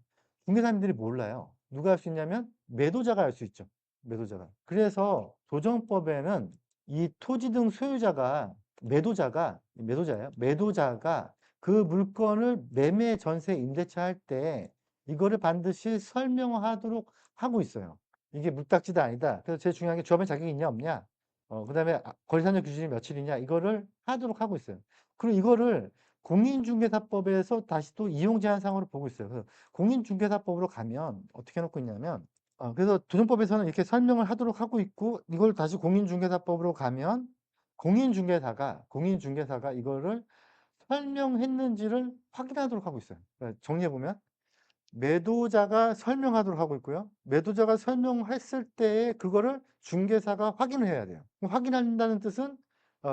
중개사님들이 몰라요. 누가 할 수 있냐면 매도자가 할 수 있죠. 매도자가. 그래서 도정법에는 이 토지 등 소유자가 매도자예요. 매도자가 그 물건을 매매, 전세, 임대차 할 때 이거를 반드시 설명하도록 하고 있어요. 이게 물딱지다 아니다. 그래서 제일 중요한 게 조합의 자격이 있냐 없냐. 그다음에 거리산정 기준이 며칠이냐 이거를 하도록 하고 있어요. 그리고 이거를 공인중개사법에서 다시 또 이용 제한상으로 보고 있어요. 그래서 공인중개사법으로 가면 어떻게 해놓고 있냐면 그래서 도정법에서는 이렇게 설명을 하도록 하고 있고 이걸 다시 공인중개사법으로 가면 공인중개사가 이거를 설명했는지를 확인하도록 하고 있어요. 그러니까 정리해보면 매도자가 설명하도록 하고 있고요. 매도자가 설명했을 때에 그거를 중개사가 확인을 해야 돼요. 확인한다는 뜻은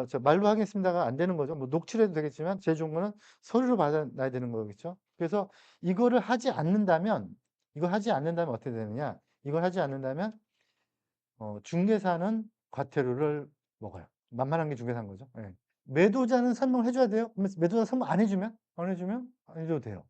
저 말로 하겠습니다가 안 되는 거죠. 뭐 녹취를 해도 되겠지만 제일 좋은 거는 서류로 받아놔야 되는 거겠죠. 그래서 이거를 하지 않는다면 어떻게 되느냐? 이걸 하지 않는다면 중개사는 과태료를 먹어요. 만만한 게 중개사인 거죠. 예. 매도자는 설명을 해줘야 돼요. 그러면 매도자 설명 안 해주면 안 해줘도 돼요.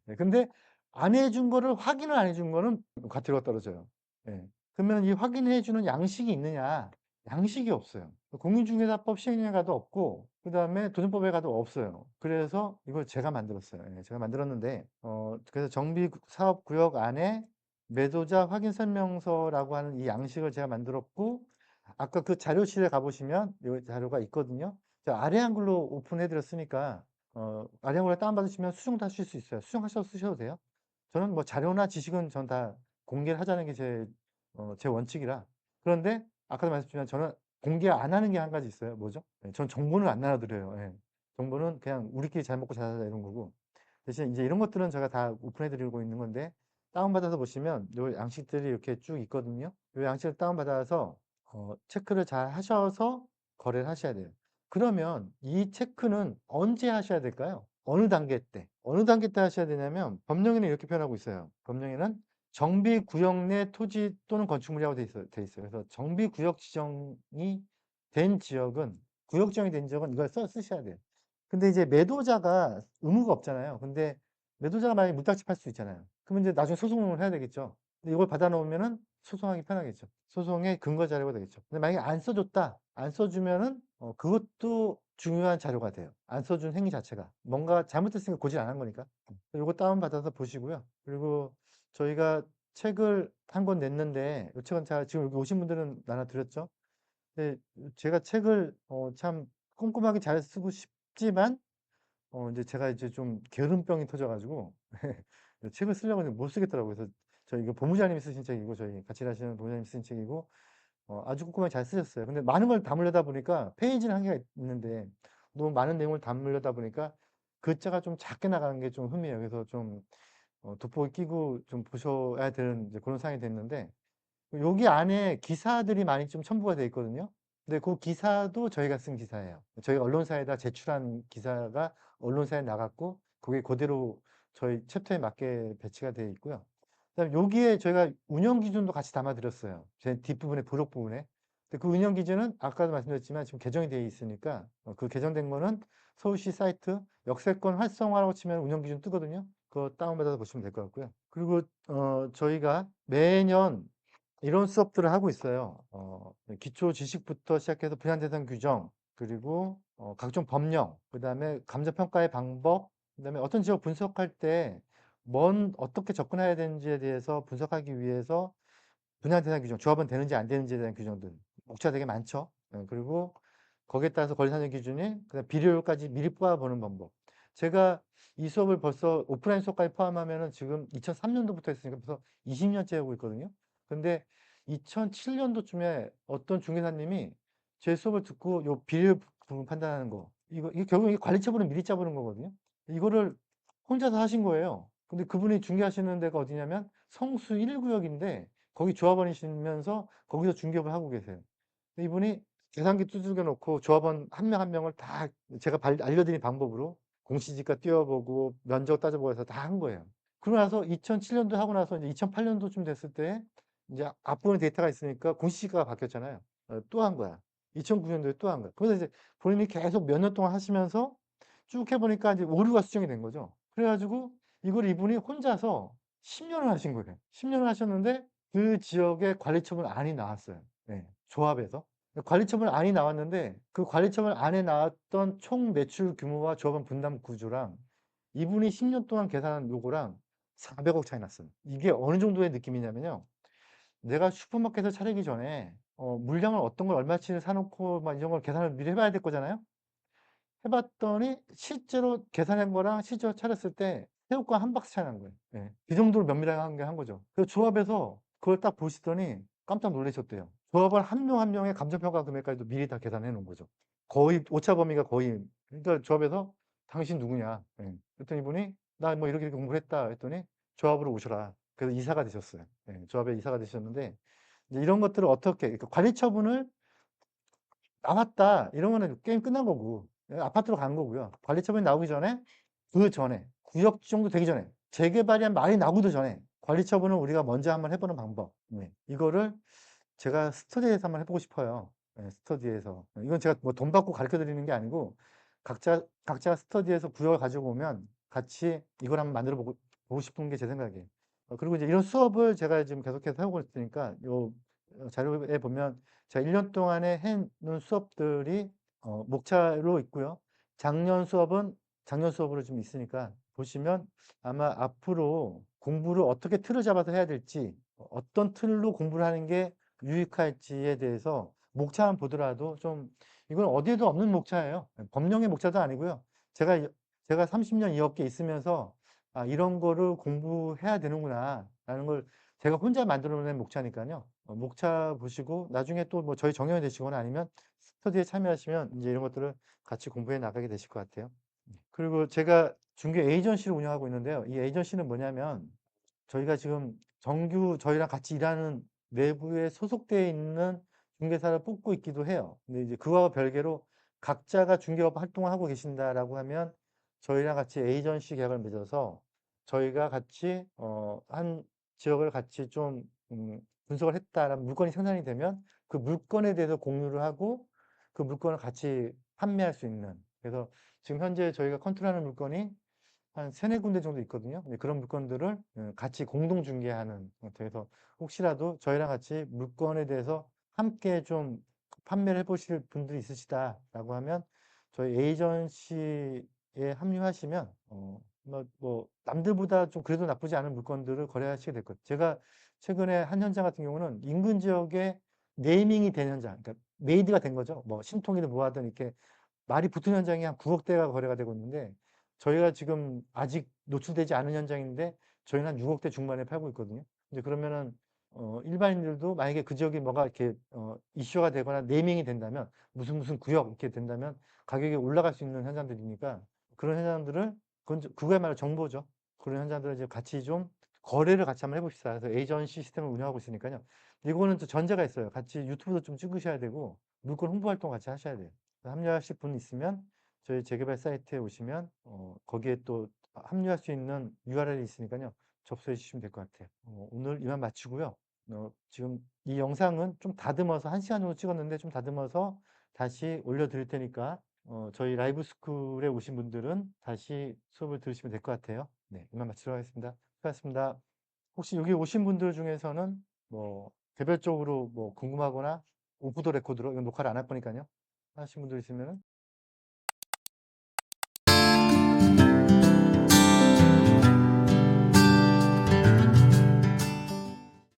네, 근데 안 해준 거를 확인을 안 해준 거는 과태료가 떨어져요. 예. 그러면 이 확인해 주는 양식이 있느냐? 양식이 없어요. 공인중개사법 시행령에 가도 없고, 그 다음에 도정법에 가도 없어요. 그래서 이걸 제가 만들었어요. 예, 제가 만들었는데, 그래서 정비사업구역 안에 매도자 확인 설명서라고 하는 이 양식을 제가 만들었고, 아까 그 자료실에 가보시면 이 자료가 있거든요. 제가 아래 한글로 오픈해 드렸으니까 아래 한글로 다운받으시면 수정도 하실 수 있어요. 수정하셔서 쓰셔도 돼요. 저는 뭐 자료나 지식은 전 다 공개를 하자는 게 제 원칙이라. 그런데 아까도 말씀드렸지만 저는 공개 안 하는 게 한 가지 있어요. 뭐죠? 전 정보는 안 나눠드려요. 예. 정보는 그냥 우리끼리 잘 먹고 잘 살자 이런 거고. 대신 이제 이런 것들은 제가 다 오픈해 드리고 있는 건데 다운받아서 보시면 요 양식들이 이렇게 쭉 있거든요. 요 양식을 다운받아서 체크를 잘 하셔서 거래를 하셔야 돼요. 그러면 이 체크는 언제 하셔야 될까요? 어느 단계 때? 어느 단계 때 하셔야 되냐면 법령에는 이렇게 표현하고 있어요. 법령에는 정비구역 내 토지 또는 건축물이라고 돼 있어요. 그래서 정비구역 지정이 된 지역은 구역 지정이 된 지역은 이걸 쓰셔야 돼요. 근데 이제 매도자가 의무가 없잖아요. 근데 매도자가 만약에 문딱지 팔 수 있잖아요. 그러면 이제 나중에 소송을 해야 되겠죠. 근데 이걸 받아 놓으면은 소송하기 편하겠죠. 소송의 근거 자료가 되겠죠. 근데 만약에 안 써줬다. 안 써주면은 그것도 중요한 자료가 돼요. 안 써준 행위 자체가. 뭔가 잘못됐으니까 고질 안 한 거니까. 요거 다운받아서 보시고요. 그리고 저희가 책을 한 권 냈는데 이 책은 제가 지금 여기 오신 분들은 나눠드렸죠. 근데 제가 책을 참 꼼꼼하게 잘 쓰고 싶지만 이제 제가 이제 좀 게으름병이 터져 가지고 책을 쓰려고 했는데 못 쓰겠더라고요. 그래서 저희 이거 본부장님이 쓰신 책이고 저희 같이 일하시는 본부장님이 쓰신 책이고 아주 꼼꼼하게 잘 쓰셨어요. 근데 많은 걸 담으려다 보니까 페이지는 한계가 있는데 너무 많은 내용을 담으려다 보니까 글자가 좀 작게 나가는 게 좀 흠이에요. 그래서 좀 돋보기 끼고 좀 보셔야 되는 이제 그런 상황이 됐는데 여기 안에 기사들이 많이 좀 첨부가 돼 있거든요. 근데 그 기사도 저희가 쓴 기사예요. 저희 언론사에다 제출한 기사가 언론사에 나갔고 그게 그대로 저희 챕터에 맞게 배치가 되어 있고요. 그다음에 여기에 저희가 운영 기준도 같이 담아 드렸어요. 제 뒷부분에 부록 부분에. 근데 그 운영 기준은 아까도 말씀드렸지만 지금 개정이 되어 있으니까 그 개정된 거는 서울시 사이트 역세권 활성화라고 치면 운영 기준 뜨거든요. 그거 다운받아서 보시면 될 것 같고요. 그리고 저희가 매년 이런 수업들을 하고 있어요. 기초 지식부터 시작해서 분야 대상 규정, 그리고 각종 법령, 그다음에 감정 평가의 방법, 그다음에 어떤 지역 분석할 때 어떻게 접근해야 되는지에 대해서 분석하기 위해서 분야 대상 규정, 조합은 되는지 안 되는지에 대한 규정들, 목차가 되게 많죠. 그리고 거기에 따라서 권리상정 기준이 그다음 비료율까지 미리 뽑아보는 방법. 제가 이 수업을 벌써 오프라인 수업까지 포함하면은 지금 2003년도부터 했으니까 벌써 20년째 하고 있거든요. 근데 2007년도쯤에 어떤 중개사님이 제 수업을 듣고 요 비율 부분 판단하는 거, 이게 결국 이 관리처분을 미리 짜보는 거거든요. 이거를 혼자서 하신 거예요. 근데 그분이 중개하시는 데가 어디냐면 성수 1구역인데 거기 조합원이시면서 거기서 중개업을 하고 계세요. 이분이 계산기 두들겨 놓고 조합원 한 명 한 명을 다 제가 알려드린 방법으로 공시지가 띄워보고 면적 따져보고 해서 다 한 거예요. 그러고 나서 2007년도 하고 나서 이제 2008년도쯤 됐을 때 이제 앞부분에 데이터가 있으니까 공시지가가 바뀌었잖아요. 또 한 거야. 2009년도에 또 한 거야. 그래서 이제 본인이 계속 몇 년 동안 하시면서 쭉 해보니까 이제 오류가 수정이 된 거죠. 그래가지고 이걸 이분이 혼자서 10년을 하신 거예요. 10년을 하셨는데 그 지역에 관리처분안이 나왔어요. 네, 조합에서. 관리처분안이 나왔는데 그 관리처분안에 나왔던 총 매출 규모와 조합원 분담 구조랑 이분이 10년 동안 계산한 요거랑 400억 차이 났어요. 이게 어느 정도의 느낌이냐면요. 내가 슈퍼마켓을 차리기 전에 물량을 어떤 걸 얼마치를 사놓고 막 이런 걸 계산을 미리 해봐야 될 거잖아요. 해봤더니 실제로 계산한 거랑 실제로 차렸을 때 새우깡 한 박스 차이 난 거예요. 예. 그 정도로 면밀하게 한 거죠. 그래서 조합에서 그걸 딱 보시더니 깜짝 놀라셨대요. 조합원 한 명 한 명의 감정평가 금액까지도 미리 다 계산해 놓은 거죠. 거의 오차 범위가 거의. 그러니까 조합에서 당신 누구냐? 예. 그랬더니 이분이 나 뭐 이렇게 공부를 했다 했더니 조합으로 오셔라. 그래서 이사가 되셨어요. 예. 조합에 이사가 되셨는데 이제 이런 것들을 어떻게 그러니까 관리 처분을 나왔다 이런 거는 게임 끝난 거고 아파트로 가는 거고요. 관리 처분이 나오기 전에 그 전에 구역 정도 되기 전에 재개발이란 말이 나오기도 전에 관리 처분을 우리가 먼저 한번 해보는 방법. 네. 이거를 제가 스터디에서 한번 해보고 싶어요. 네, 스터디에서. 이건 제가 뭐 돈 받고 가르쳐 드리는 게 아니고 각자 스터디에서 구역을 가지고 오면 같이 이걸 한번 만들어 보고 싶은 게 제 생각이에요. 그리고 이제 이런 수업을 제가 지금 계속해서 하고 있으니까 요 자료에 보면 제가 1년 동안에 해놓은 수업들이 목차로 있고요. 작년 수업은 작년 수업으로 좀 있으니까 보시면 아마 앞으로 공부를 어떻게 틀을 잡아서 해야 될지 어떤 틀로 공부를 하는 게 유익할지에 대해서 목차만 보더라도 좀 이건 어디에도 없는 목차예요. 법령의 목차도 아니고요. 제가 30년 이 업계에 있으면서 아, 이런 거를 공부해야 되는구나 라는 걸 제가 혼자 만들어낸 목차니까요. 목차 보시고 나중에 또 뭐 저희 정형이 되시거나 아니면 스터디에 참여하시면 이제 이런 것들을 같이 공부해 나가게 되실 것 같아요. 그리고 제가 중개 에이전시를 운영하고 있는데요. 이 에이전시는 뭐냐면 저희가 지금 정규 저희랑 같이 일하는 내부에 소속되어 있는 중개사를 뽑고 있기도 해요. 근데 이제 그와 별개로 각자가 중개업 활동을 하고 계신다라고 하면 저희랑 같이 에이전시 계약을 맺어서 저희가 같이 한 지역을 같이 좀 분석을 했다라는 물건이 생산이 되면 그 물건에 대해서 공유를 하고 그 물건을 같이 판매할 수 있는 그래서 지금 현재 저희가 컨트롤하는 물건이 한 3-4 군데 정도 있거든요. 근데 그런 물건들을 같이 공동 중개하는 그래서 혹시라도 저희랑 같이 물건에 대해서 함께 좀 판매를 해 보실 분들이 있으시다라고 하면 저희 에이전시에 합류하시면 남들보다 좀 그래도 나쁘지 않은 물건들을 거래하시게 될 거예요. 제가 최근에 한 현장 같은 경우는 인근 지역에 네이밍이 된 현장, 그러니까 메이드가 된 거죠. 뭐 신통이든 뭐 하든 이렇게 말이 붙은 현장이 한 9억 대가 거래가 되고 있는데 저희가 지금 아직 노출되지 않은 현장인데 저희는 한 6억 대 중반에 팔고 있거든요. 이제 그러면은 일반인들도 만약에 그 지역이 뭐가 이렇게 이슈가 되거나 네이밍이 된다면 무슨 구역 이렇게 된다면 가격이 올라갈 수 있는 현장들이니까 그런 현장들을 그거야말로 정보죠. 그런 현장들을 이제 같이 좀 거래를 같이 한번 해봅시다. 그래서 에이전시 시스템을 운영하고 있으니까요. 이거는 또 전제가 있어요. 같이 유튜브도 좀 찍으셔야 되고 물건 홍보 활동 같이 하셔야 돼요. 합류하실 분 있으면 저희 재개발 사이트에 오시면 거기에 또 합류할 수 있는 URL이 있으니까요. 접수해 주시면 될 것 같아요. 오늘 이만 마치고요. 지금 이 영상은 좀 다듬어서 1시간 정도 찍었는데 좀 다듬어서 다시 올려드릴 테니까 저희 라이브 스쿨에 오신 분들은 다시 수업을 들으시면 될 것 같아요. 네, 이만 마치도록 하겠습니다. 수고하셨습니다. 혹시 여기 오신 분들 중에서는 뭐 개별적으로 뭐 궁금하거나 오프 더 레코드로 이건 녹화를 안 할 거니까요. 하신 분들 있으면은